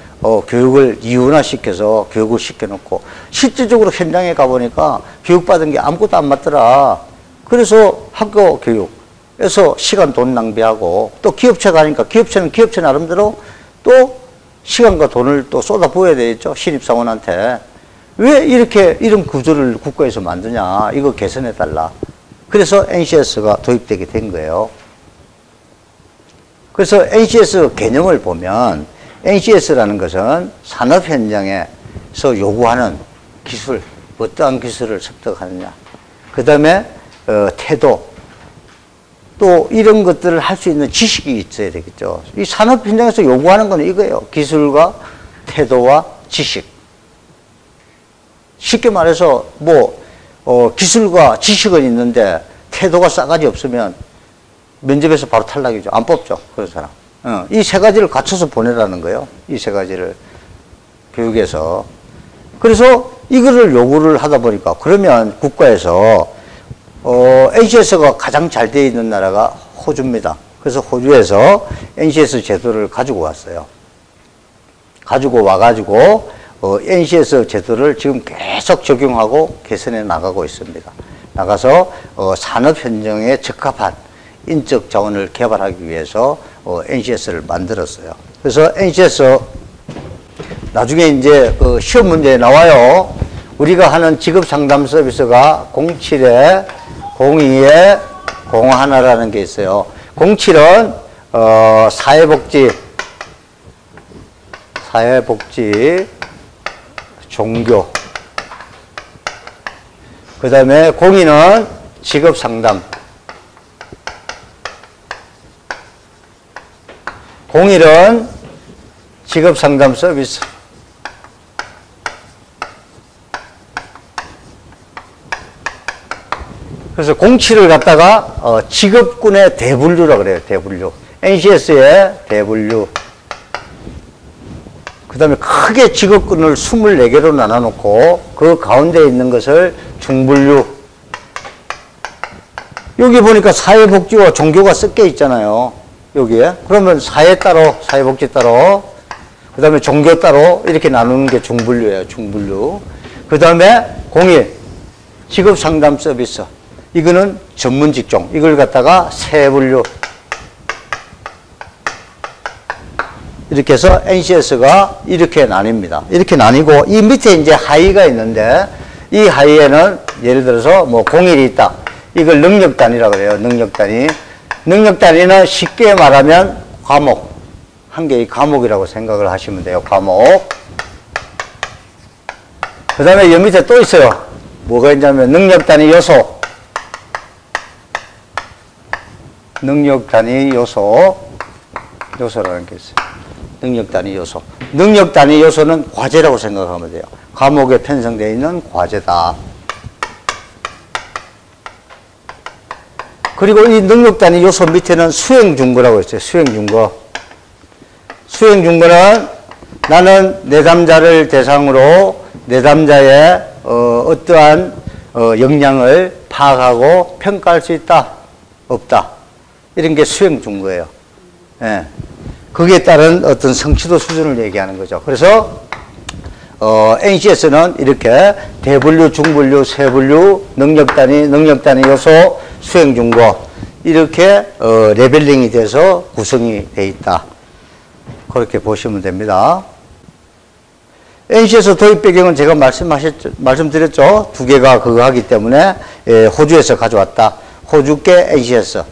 교육을 이원화시켜서 교육을 시켜놓고 실질적으로 현장에 가보니까 교육받은 게 아무것도 안 맞더라. 그래서 학교 교육에서 시간, 돈 낭비하고 또 기업체 가니까 기업체는 기업체 나름대로 또 시간과 돈을 또 쏟아부어야 되겠죠, 신입사원한테. 왜 이런 구조를 국가에서 만드냐. 이거 개선해달라. 그래서 NCS가 도입되게 된 거예요. 그래서 NCS 개념을 보면 NCS라는 것은 산업 현장에서 요구하는 기술, 어떠한 기술을 습득하느냐. 그 다음에 태도, 또 이런 것들을 할 수 있는 지식이 있어야 되겠죠. 이 산업 현장에서 요구하는 건 이거예요. 기술과 태도와 지식. 쉽게 말해서 기술과 지식은 있는데 태도가 싸가지 없으면 면접에서 바로 탈락이죠. 안 뽑죠, 그런 사람. 이 세 가지를 갖춰서 보내라는 거예요. 이 세 가지를 교육에서. 그래서 이거를 요구를 하다 보니까 그러면 국가에서 NCS가 가장 잘 되어 있는 나라가 호주입니다. 그래서 호주에서 NCS 제도를 가지고 왔어요. 가지고 와가지고 NCS 제도를 지금 계속 적용하고 개선해 나가고 있습니다. 나가서 산업 현장에 적합한 인적 자원을 개발하기 위해서 NCS를 만들었어요. 그래서 NCS 나중에 이제 시험 문제에 나와요. 우리가 하는 직업 상담 서비스가 07에 02에 01라는 게 있어요. 07은 사회복지, 종교. 그 다음에 02는 직업 상담. 01은 직업 상담 서비스. 그래서 07을 갖다가 직업군의 대분류라고 그래요. 대분류. NCS의 대분류. 그 다음에 크게 직업군을 24개로 나눠놓고 그 가운데 있는 것을 중분류. 여기 보니까 사회복지와 종교가 섞여 있잖아요. 여기에. 그러면 사회 따로, 사회복지 따로, 그 다음에 종교 따로 이렇게 나누는 게 중분류예요. 중분류. 그 다음에 01 직업상담 서비스. 이거는 전문 직종. 이걸 갖다가 세분류. 이렇게 해서 NCS가 이렇게 나뉩니다. 이렇게 나뉘고 이 밑에 이제 하위가 있는데 이 하위에는 예를 들어서 뭐 01이 있다. 이걸 능력 단위라고 그래요. 능력 단위. 능력 단위는 쉽게 말하면 과목. 한 개의 과목이라고 생각을 하시면 돼요. 과목. 그 다음에 여기 밑에 또 있어요. 뭐가 있냐면 능력 단위 요소. 능력 단위 요소라는 게 있어요. 능력 단위 요소. 능력 단위 요소는 과제라고 생각하면 돼요. 과목에 편성되어 있는 과제다. 그리고 이 능력 단위 요소 밑에는 수행 준거라고 있어요. 수행 준거. 수행 준거는 나는 내담자를 대상으로 내담자의 어떠한 역량을 파악하고 평가할 수 있다, 없다. 이런 게 수행 준거예요. 예. 거기에 따른 어떤 성취도 수준을 얘기하는 거죠. 그래서 NCS는 이렇게 대분류, 중분류, 세분류, 능력 단위 요소, 수행 준거 이렇게 레벨링이 돼서 구성이 돼 있다. 그렇게 보시면 됩니다. NCS 도입 배경은 제가 말씀드렸죠. 두 개가 그거 하기 때문에 호주에서 가져왔다. 호주계 NCS,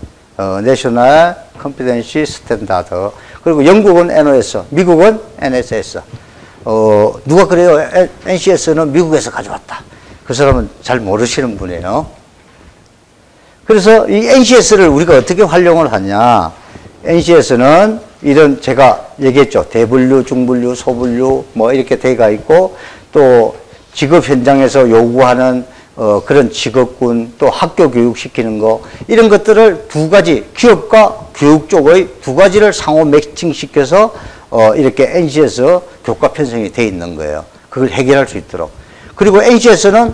내셔널 컴피던시 스탠다드. 그리고 영국은 NOS, 미국은 NSS. 누가 그래요? NCS는 미국에서 가져왔다. 그 사람은 잘 모르시는 분이에요. 그래서 이 NCS를 우리가 어떻게 활용을 하냐. NCS는 이런 제가 얘기했죠. 대분류, 중분류, 소분류 뭐 이렇게 돼가 있고 또 직업 현장에서 요구하는 그런 직업군 또 학교 교육시키는 거 이런 것들을 두 가지 기업과 교육 쪽의 두 가지를 상호 매칭시켜서 이렇게 NCS 교과 편성이 돼 있는 거예요. 그걸 해결할 수 있도록. 그리고 NCS는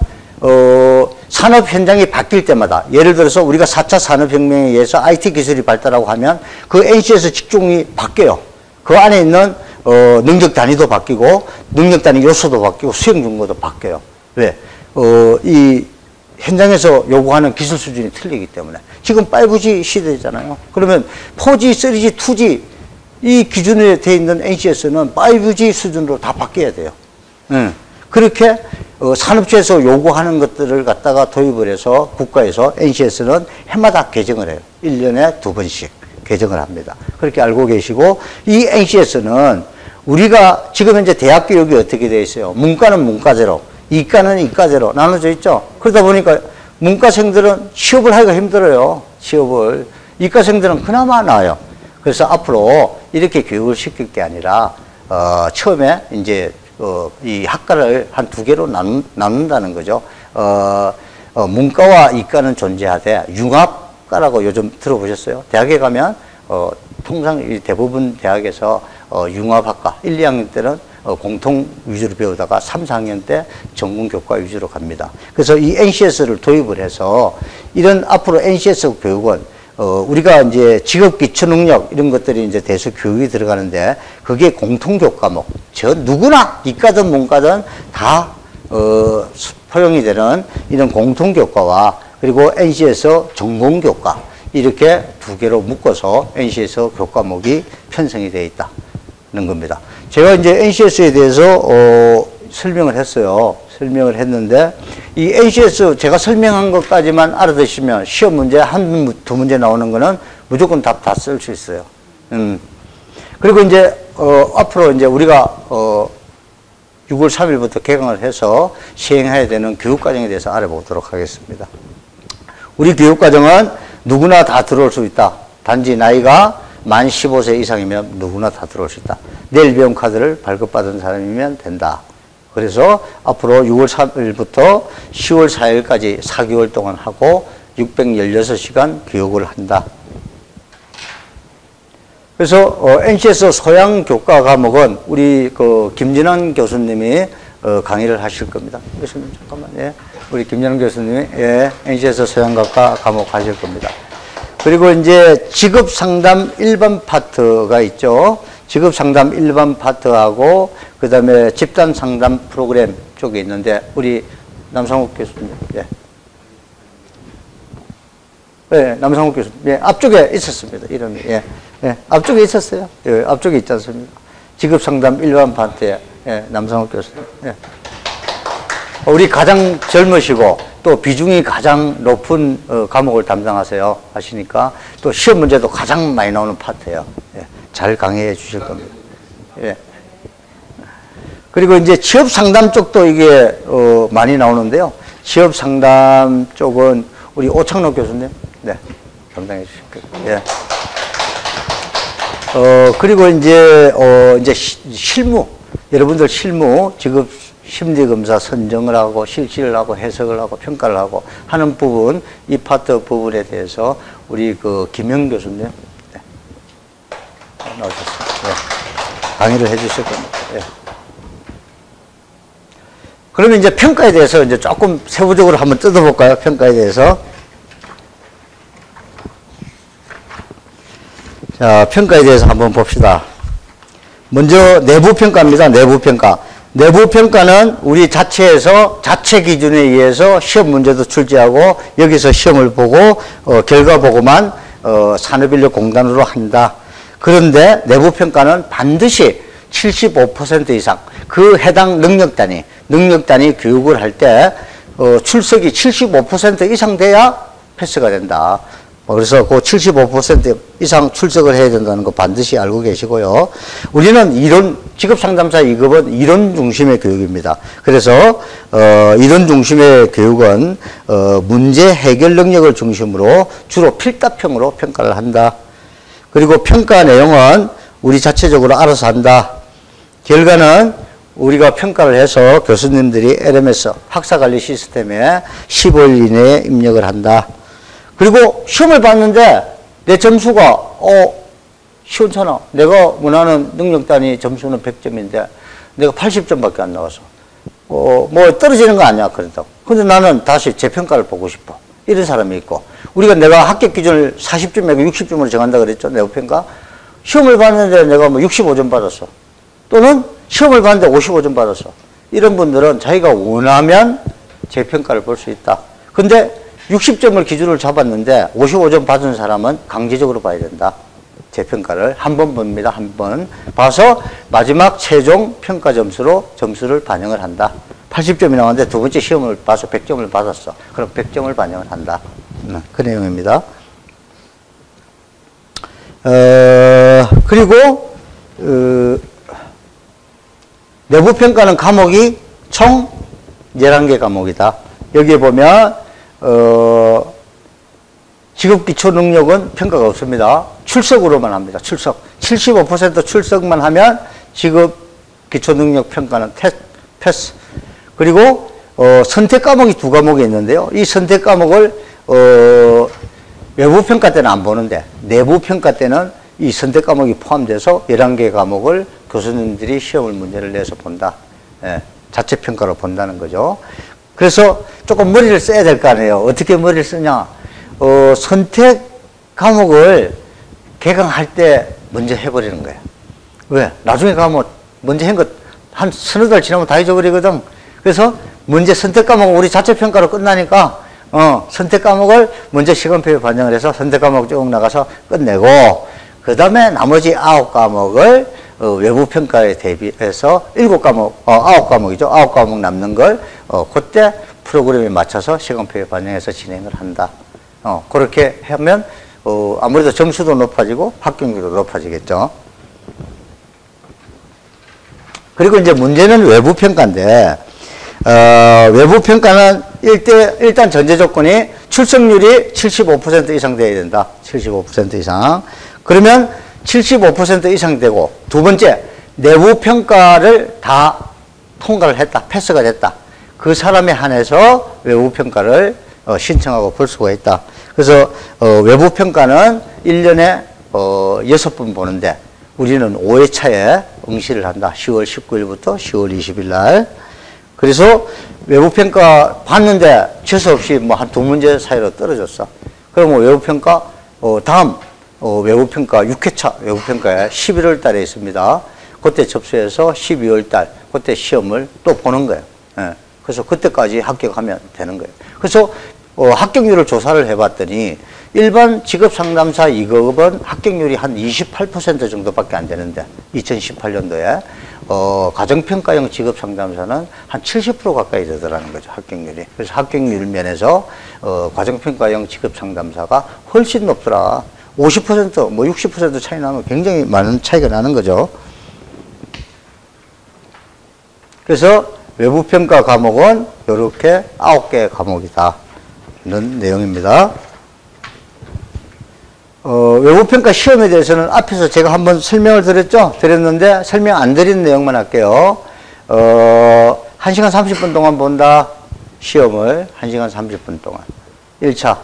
산업 현장이 바뀔 때마다 예를 들어서 우리가 4차 산업혁명에 의해서 IT 기술이 발달하고 하면 그 NCS 직종이 바뀌어요. 그 안에 있는 능력 단위도 바뀌고 능력 단위 요소도 바뀌고 수행 준거도 바뀌어요. 왜? 이 현장에서 요구하는 기술 수준이 틀리기 때문에. 지금 5G 시대잖아요. 그러면 4G, 3G, 2G 이 기준에 돼 있는 NCS는 5G 수준으로 다 바뀌어야 돼요. 그렇게 산업체에서 요구하는 것들을 갖다가 도입을 해서 국가에서 NCS는 해마다 개정을 해요. 1년에 2번씩 개정을 합니다. 그렇게 알고 계시고 이 NCS는 우리가 지금 현재 대학 교육이 어떻게 되어 있어요? 문과는 문과제로, 이과는 이과제로 나눠져 있죠. 그러다 보니까 문과생들은 취업을 하기가 힘들어요. 취업을. 이과생들은 그나마 나아요. 그래서 앞으로 이렇게 교육을 시킬 게 아니라 처음에 이제 이 학과를 한 두 개로 나눈다는 거죠. 문과와 이과는 존재하되 융합과라고 요즘 들어보셨어요? 대학에 가면 통상 대부분 대학에서 융합학과 1, 2학년 때는 공통 위주로 배우다가 3, 4학년 때 전공 교과 위주로 갑니다. 그래서 이 NCS를 도입을 해서 이런 앞으로 NCS 교육은 우리가 이제 직업 기초 능력 이런 것들이 이제 대수 교육이 들어가는데 그게 공통 교과목. 저 누구나 이과든 문과든 다 포용이 되는 이런 공통 교과와 그리고 NC에서 전공교과 이렇게 두 개로 묶어서 NC에서 교과목이 편성이 되어 있다는 겁니다. 제가 이제 NCS에 대해서 설명을 했어요. 설명을 했는데 이 NCS 제가 설명한 것까지만 알아두시면 시험 문제 한, 두 문제 나오는 거는 무조건 답 다 쓸 수 있어요. 그리고 이제 앞으로 이제 우리가 6월 3일부터 개강을 해서 시행해야 되는 교육과정에 대해서 알아보도록 하겠습니다. 우리 교육과정은 누구나 다 들어올 수 있다. 단지 나이가 만 15세 이상이면 누구나 다 들어올 수 있다. 내일 배움 카드를 발급받은 사람이면 된다. 그래서 앞으로 6월 3일부터 10월 4일까지 4개월 동안 하고 616시간 교육을 한다. 그래서 NC에서 소양 교과 과목은 우리 김진환 교수님이 강의를 하실 겁니다. 교수님 잠깐만, 예. 우리 김진환 교수님이 NC에서 소양 교과 과목 하실 겁니다. 그리고 이제 직업 상담 일반 파트가 있죠. 직업 상담 일반 파트하고 그다음에 집단 상담 프로그램 쪽에 있는데 우리 남상욱 교수님, 예. 네, 남상욱 교수님, 예, 앞쪽에 있었습니다. 이름이, 예, 예, 앞쪽에 있었어요. 예, 앞쪽에 있지 않습니까? 직업 상담 일반 파트에, 예, 남상욱 교수님, 예. 우리 가장 젊으시고 또 비중이 가장 높은 과목을 담당하세요. 하시니까 또 시험 문제도 가장 많이 나오는 파트예요. 예, 잘 강의해 주실 겁니다. 예. 그리고 이제 취업 상담 쪽도 이게 많이 나오는데요. 취업 상담 쪽은 우리 오창록 교수님, 네, 담당해 주실 거예요. 예. 그리고 이제 실무, 여러분들 실무, 직업 심리검사 선정을 하고 실시를 하고 해석을 하고 평가를 하고 하는 부분, 이 파트 부분에 대해서 우리 김영 교수님, 네, 나오셨습니다. 네, 강의를 해 주실 겁니다. 네. 그러면 이제 평가에 대해서 이제 조금 세부적으로 한번 뜯어볼까요? 평가에 대해서. 자, 평가에 대해서 한번 봅시다. 먼저 내부평가입니다. 내부평가. 내부평가는 우리 자체에서 자체 기준에 의해서 시험 문제도 출제하고 여기서 시험을 보고 결과 보고만 산업인력공단으로 한다. 그런데 내부평가는 반드시 75% 이상 그 해당 능력단이 교육을 할 때 출석이 75% 이상 돼야 패스가 된다. 그래서 그 75% 이상 출석을 해야 된다는 거 반드시 알고 계시고요. 우리는 직업상담사 2급은 이론 중심의 교육입니다. 그래서 이론 중심의 교육은 문제 해결 능력을 중심으로 주로 필답형으로 평가를 한다. 그리고 평가 내용은 우리 자체적으로 알아서 한다. 결과는 우리가 평가를 해서 교수님들이 LMS 학사관리 시스템에 15일 이내에 입력을 한다. 그리고 시험을 봤는데 내 점수가 시원찮아. 내가 원하는 능력단위 점수는 100점인데 내가 80점밖에 안 나와서 뭐 떨어지는 거 아니야 그래도. 근데 나는 다시 재평가를 보고 싶어. 이런 사람이 있고, 우리가 내가 합격 기준을 40점에서 60점으로 정한다 그랬죠. 내부평가. 시험을 봤는데 내가 뭐 65점 받았어. 또는 시험을 봤는데 55점 받았어. 이런 분들은 자기가 원하면 재평가를 볼 수 있다. 근데 60점을 기준으로 잡았는데 55점 받은 사람은 강제적으로 봐야 된다. 재평가를 한 번 봅니다. 한 번 봐서 마지막 최종 평가 점수로 점수를 반영을 한다. 80점이 나왔는데 두 번째 시험을 봐서 100점을 받았어. 그럼 100점을 반영을 한다. 그 내용입니다. 그리고 내부평가는 과목이 총 11개 과목이다. 여기에 보면 직업기초능력은 평가가 없습니다. 출석으로만 합니다. 출석. 75% 출석만 하면 직업기초능력 평가는 패스. 그리고 선택 과목이 두 과목이 있는데요. 이 선택 과목을 외부평가 때는 안 보는데 내부평가 때는 이 선택 과목이 포함돼서 11개 과목을 교수님들이 시험을 문제를 내서 본다. 예, 자체 평가로 본다는 거죠. 그래서 조금 머리를 써야 될 거 아니에요. 어떻게 머리를 쓰냐. 선택 과목을 개강할 때 먼저 해버리는 거예요. 왜? 나중에 가면 먼저 한 것 한 서너 달 지나면 다 잊어버리거든. 그래서 문제 선택 과목은 우리 자체 평가로 끝나니까 선택 과목을 먼저 시간표에 반영을 해서 선택 과목 쭉 나가서 끝내고, 그 다음에 나머지 9과목을 외부 평가에 대비해서 7과목, 9과목이죠. 9과목 남는 걸, 그때 프로그램에 맞춰서 시간표에 반영해서 진행을 한다. 그렇게 하면, 아무래도 점수도 높아지고 합격률도 높아지겠죠. 그리고 이제 문제는 외부 평가인데, 외부 평가는 일단 전제 조건이 출석률이 75% 이상 돼야 된다. 75% 이상. 그러면 75% 이상 되고, 두 번째, 내부 평가를 다 통과를 했다. 패스가 됐다. 그 사람에 한해서 외부 평가를 신청하고 볼 수가 있다. 그래서 외부 평가는 1년에 6번 보는데, 우리는 5회차에 응시를 한다. 10월 19일부터 10월 20일 날. 그래서 외부평가 봤는데 재수 없이 뭐 한 2문제 사이로 떨어졌어. 그러면 외부평가, 다음 외부평가 6회차 외부평가에 11월 달에 있습니다. 그때 접수해서 12월 달, 그때 시험을 또 보는 거예요. 예. 그래서 그때까지 합격하면 되는 거예요. 그래서 합격률을 조사를 해봤더니 일반 직업상담사 2급은 합격률이 한 28% 정도밖에 안 되는데 2018년도에 가정평가형 직업상담사는 한 70% 가까이 되더라는 거죠, 합격률이. 그래서 합격률 면에서 가정평가형 직업상담사가 훨씬 높더라. 50%, 뭐 60% 차이 나면 굉장히 많은 차이가 나는 거죠. 그래서 외부평가 과목은 이렇게 9개의 과목이다. 이런 내용입니다. 외부평가 시험에 대해서는 앞에서 제가 한번 설명을 드렸는데 설명 안 드린 내용만 할게요. 1시간 30분 동안 본다. 시험을 1시간 30분 동안. 1차.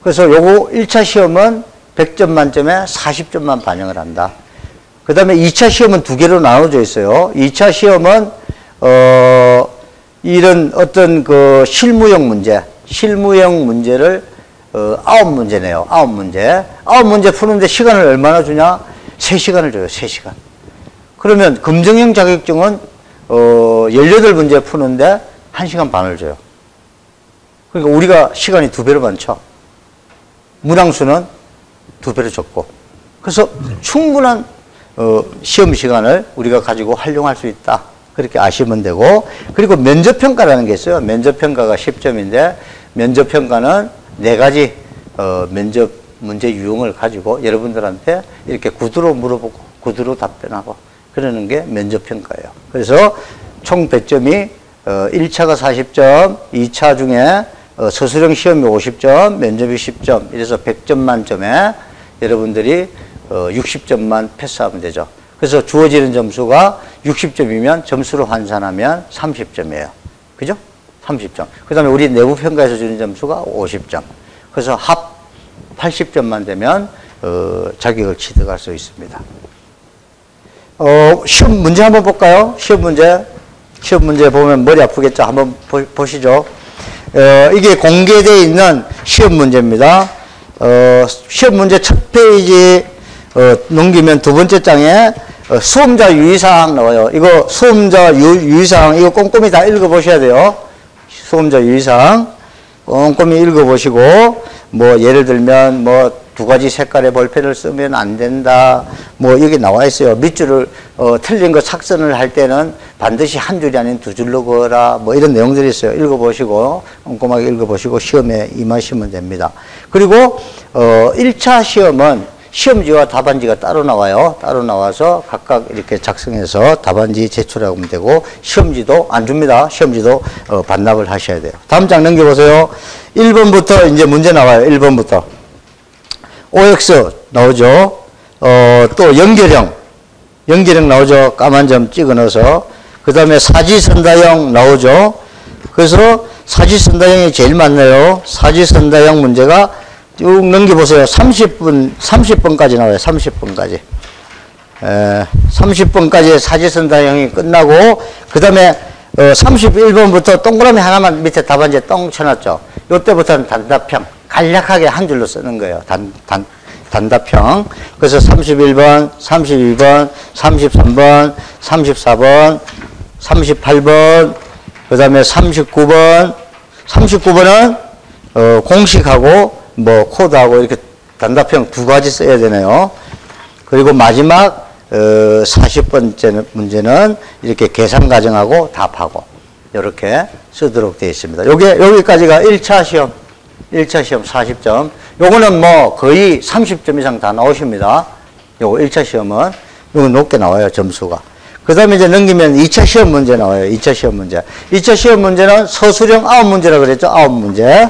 그래서 요거 1차 시험은 100점 만점에 40점만 반영을 한다. 그 다음에 2차 시험은 2개로 나눠져 있어요. 2차 시험은, 이런 어떤 그 실무형 문제를 9문제네요. 9문제. 9문제 푸는데 시간을 얼마나 주냐? 3시간을 줘요. 3시간. 그러면 검정형 자격증은 18문제 푸는데 1시간 반을 줘요. 그러니까 우리가 시간이 2배로 많죠. 문항수는 2배로 적고. 그래서 충분한 시험 시간을 우리가 가지고 활용할 수 있다. 그렇게 아시면 되고. 그리고 면접평가라는 게 있어요. 면접평가가 10점인데 면접평가는 4가지 면접 문제 유형을 가지고 여러분들한테 이렇게 구두로 물어보고 구두로 답변하고 그러는 게 면접평가예요. 그래서 총 100점이 1차가 40점, 2차 중에 서술형 시험이 50점, 면접이 10점, 이래서 100점 만점에 여러분들이 60점만 패스하면 되죠. 그래서 주어지는 점수가 60점이면 점수로 환산하면 30점이에요. 그죠? 30점. 그 다음에 우리 내부평가에서 주는 점수가 50점. 그래서 합 80점만 되면 자격을 취득할 수 있습니다. 시험 문제 한번 볼까요? 시험 문제 보면 머리 아프겠죠? 한번 보시죠. 이게 공개되어 있는 시험 문제입니다. 시험 문제 첫 페이지 넘기면 두 번째 장에 수험자 유의사항 나와요. 이거 수험자 유의사항 이거 꼼꼼히 다 읽어보셔야 돼요. 수험자 유의사항 꼼꼼히 읽어보시고 뭐 예를 들면 뭐 2가지 색깔의 볼펜을 쓰면 안 된다. 뭐 여기 나와 있어요. 밑줄을 틀린 거 착선을 할 때는 반드시 한 줄이 아닌 2줄로 그어라. 뭐 이런 내용들이 있어요. 읽어보시고 꼼꼼하게 읽어보시고 시험에 임하시면 됩니다. 그리고 1차 시험은 시험지와 답안지가 따로 나와요. 따로 나와서 각각 이렇게 작성해서 답안지 제출하면 되고 시험지도 안 줍니다. 시험지도 반납을 하셔야 돼요. 다음 장 넘겨보세요. 1번부터 이제 문제 나와요. 1번부터. OX 나오죠. 또 연결형 나오죠. 까만 점 찍어 넣어서. 그 다음에 사지선다형 나오죠. 그래서 사지선다형이 제일 많네요. 사지선다형 문제가 쭉 넘겨보세요. 30번까지 나와요. 30번까지. 30번까지 사지선다형이 끝나고, 그 다음에 31번부터 동그라미 하나만 밑에 답안지에 똥 쳐놨죠. 요때부터는 단답형. 간략하게 한 줄로 쓰는 거예요. 단답형. 그래서 31번, 32번, 33번, 34번, 38번, 그 다음에 39번, 39번은 공식하고 뭐 코드하고 이렇게 단답형 두 가지 써야 되네요. 그리고 마지막 40번째 문제는 이렇게 계산 과정하고 답하고 이렇게 쓰도록 되어 있습니다. 여기까지가 1차 시험 40점. 요거는 뭐 거의 30점 이상 다 나오십니다. 요거 1차 시험은 요거 높게 나와요, 점수가. 그 다음에 이제 넘기면 2차 시험 문제 나와요. 2차 시험 문제. 2차 시험 문제는 서술형 9문제라 그랬죠. 9문제.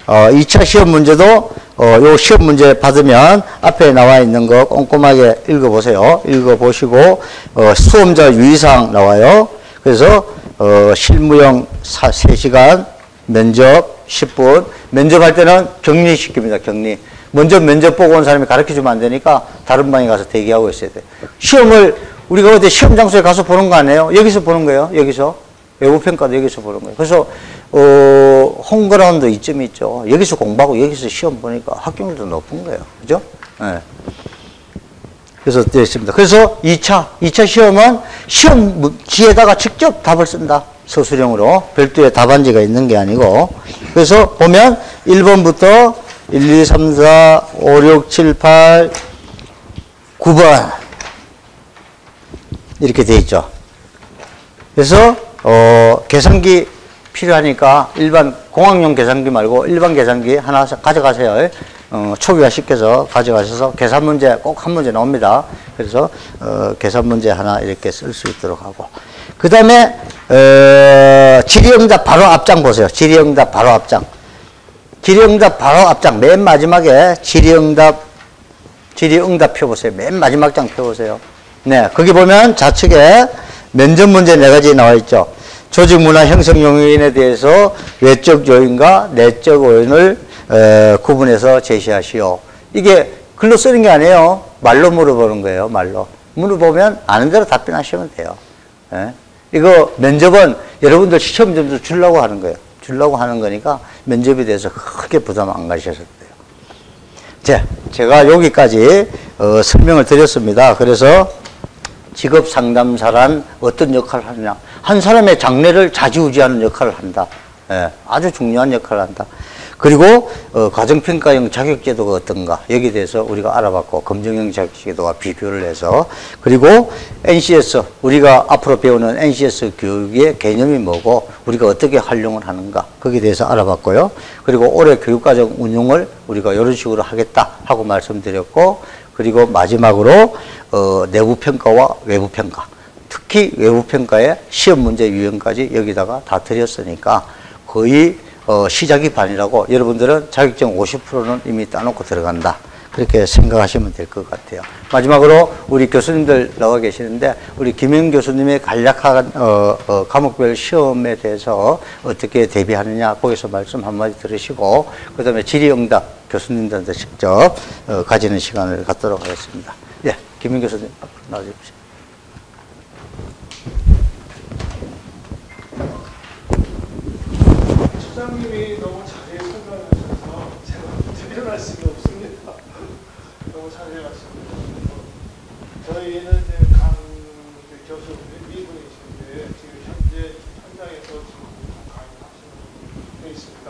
2차 시험 문제도 요 시험 문제 받으면 앞에 나와 있는 거 꼼꼼하게 읽어보세요. 읽어보시고 수험자 유의사항 나와요. 그래서 실무형 3시간, 면접 10분. 면접할 때는 격리시킵니다. 격리. 먼저 면접 보고 온 사람이 가르쳐주면 안 되니까 다른 방에 가서 대기하고 있어야 돼. 시험을 우리가 어디 시험 장소에 가서 보는 거 아니에요? 여기서 보는 거예요. 여기서. 외부평가도 여기서 보는 거예요. 그래서 홈그라운드 이점이 있죠. 여기서 공부하고 여기서 시험 보니까 합격률도 높은 거예요. 그죠? 네. 그래서 되어 있습니다. 그래서 2차 시험은 시험지에다가 직접 답을 쓴다. 서술형으로. 별도의 답안지가 있는 게 아니고. 그래서 보면 1번부터 1, 2, 3, 4, 5, 6, 7, 8, 9번. 이렇게 되어 있죠. 그래서, 계산기 필요하니까 일반 공학용 계산기 말고 일반 계산기 하나 가져가세요. 초기화 시켜서 가져가셔서 계산 문제 꼭 한 문제 나옵니다. 그래서 계산 문제 하나 이렇게 쓸 수 있도록 하고. 그 다음에 질의응답 바로 앞장 보세요. 질의응답 바로 앞장. 질의응답 바로 앞장. 맨 마지막에 질의응답 표 보세요. 맨 마지막 장 표 보세요. 네, 거기 보면 좌측에 면접 문제 4가지 나와 있죠. 조직 문화 형성 요인에 대해서 외적 요인과 내적 요인을 구분해서 제시하시오. 이게 글로 쓰는 게 아니에요. 말로 물어보는 거예요. 말로. 물어보면 아는 대로 답변하시면 돼요. 예? 이거 면접은 여러분들 시험 점수 주려고 하는 거예요. 주려고 하는 거니까 면접에 대해서 크게 부담 안 가셔도 돼요. 자, 제가 여기까지 설명을 드렸습니다. 그래서 직업 상담사란 어떤 역할을 하느냐. 한 사람의 장래를 좌지우지하는 역할을 한다. 예, 아주 중요한 역할을 한다. 그리고 과정평가형 자격제도가 어떤가 여기에 대해서 우리가 알아봤고 검증형 자격제도와 비교를 해서 그리고 NCS 우리가 앞으로 배우는 NCS 교육의 개념이 뭐고 우리가 어떻게 활용을 하는가 거기에 대해서 알아봤고요. 그리고 올해 교육과정 운용을 우리가 이런 식으로 하겠다 하고 말씀드렸고 그리고 마지막으로 내부평가와 외부평가 특히 외부평가의 시험 문제 유형까지 여기다가 다 드렸으니까 거의 시작이 반이라고 여러분들은 자격증 50%는 이미 따놓고 들어간다. 그렇게 생각하시면 될 것 같아요. 마지막으로 우리 교수님들 나와 계시는데 우리 김영 교수님의 간략한 과목별 시험에 대해서 어떻게 대비하느냐 거기서 말씀 한마디 들으시고 그 다음에 질의응답 교수님들한테 직접 가지는 시간을 갖도록 하겠습니다. 예, 김영 교수님 나와주십시오. 소장님이 너무 자세히 설명하셔서 제가 드릴 말씀이 없습니다. 너무 자세히 하셨습니다. 저희는 이제 강 교수님 미분이신데 지금 현재 현장에서 지금 강의하시는 분 있습니다.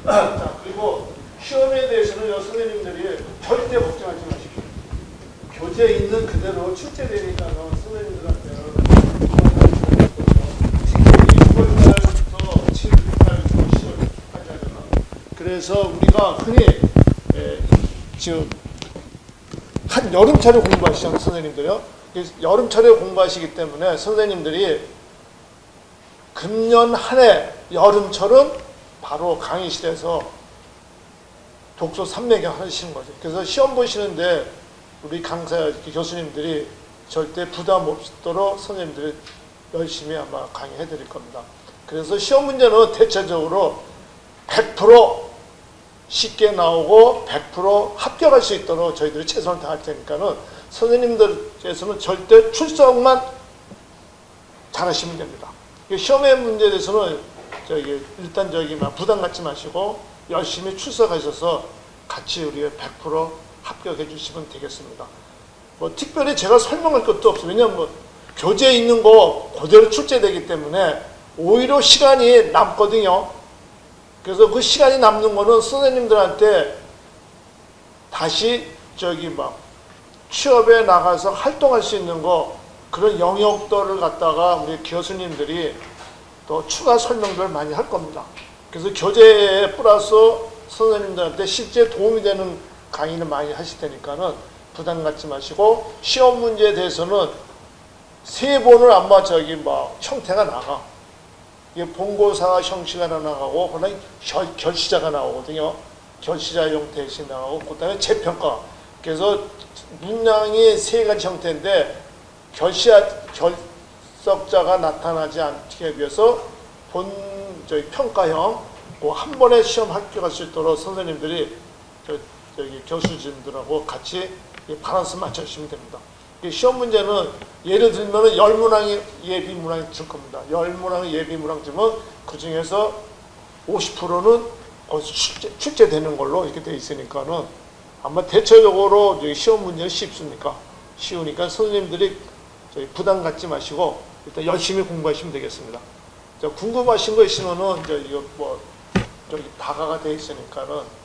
자, 그리고 시험에 대해서는 선생님들이 절대 걱정하지 마십시오. 교재에 있는 그대로 출제되니까 선생님들한테는 그래서 우리가 흔히 지금 한 여름철에 공부하시잖아요, 선생님들이요. 여름철에 공부하시기 때문에 선생님들이 금년 한 해 여름철은 바로 강의실에서 독서 삼매경 하시는 거죠. 그래서 시험 보시는데 우리 강사 교수님들이 절대 부담 없도록 선생님들이 열심히 아마 강의해 드릴 겁니다. 그래서 시험 문제는 대체적으로 100% 쉽게 나오고 100% 합격할 수 있도록 저희들이 최선을 다할 테니까는 선생님들께서는 절대 출석만 잘하시면 됩니다. 시험의 문제에 대해서는 일단 부담 갖지 마시고 열심히 출석하셔서 같이 우리 100% 합격해 주시면 되겠습니다. 뭐 특별히 제가 설명할 것도 없어요. 왜냐하면 교재에 있는 거 그대로 출제되기 때문에 오히려 시간이 남거든요. 그래서 그 시간이 남는 거는 선생님들한테 다시 막 취업에 나가서 활동할 수 있는 거, 그런 영역들을 갖다가 우리 교수님들이 또 추가 설명들을 많이 할 겁니다. 그래서 교재에 플러스 선생님들한테 실제 도움이 되는 강의를 많이 하실 테니까는 부담 갖지 마시고, 시험 문제에 대해서는 세 번을 아마 형태가 나가. 이게 본고사 형식이 하나 나가고, 그다음에 결시자가 나오거든요. 결시자 형태식 나가고, 그다음에 재평가. 그래서 문항이 세 가지 형태인데, 결석자가 나타나지 않게 위해서 평가형, 한 번에 시험 합격할 수 있도록 선생님들이 교수진들하고 같이 밸런스 맞춰주시면 됩니다. 시험 문제는 예를 들면 10문항이 예비문항이 줄 겁니다. 10문항이 예비문항 주면 그 중에서 50%는 거기서 출제되는 걸로 이렇게 돼 있으니까는 아마 대체적으로 시험 문제는 쉬우니까 선생님들이 부담 갖지 마시고 일단 열심히 공부하시면 되겠습니다. 궁금하신 거 있으면은 이거 다가가 돼 있으니까는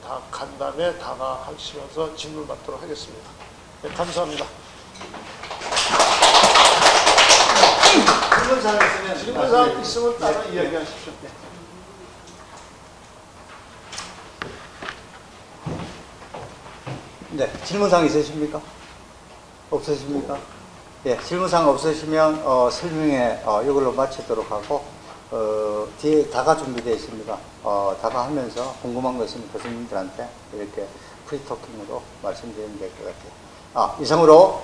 다 간 다음에 다가 하시면서 질문 받도록 하겠습니다. 네, 감사합니다. 질문사항 있으면 따로 이야기하십시오. 네, 질문사항 있으십니까? 없으십니까? 예, 질문사항 없으시면 설명회 이걸로 마치도록 하고 뒤에 다가 준비되어 있습니다. 다가 하면서 궁금한 거 있으면 교수님들한테 이렇게 프리토킹으로 말씀드리면 될 것 같아요. 이상으로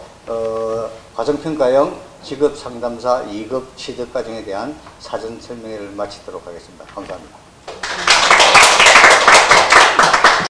과정평가형 직업상담사 2급 취득과정에 대한 사전 설명회를 마치도록 하겠습니다. 감사합니다.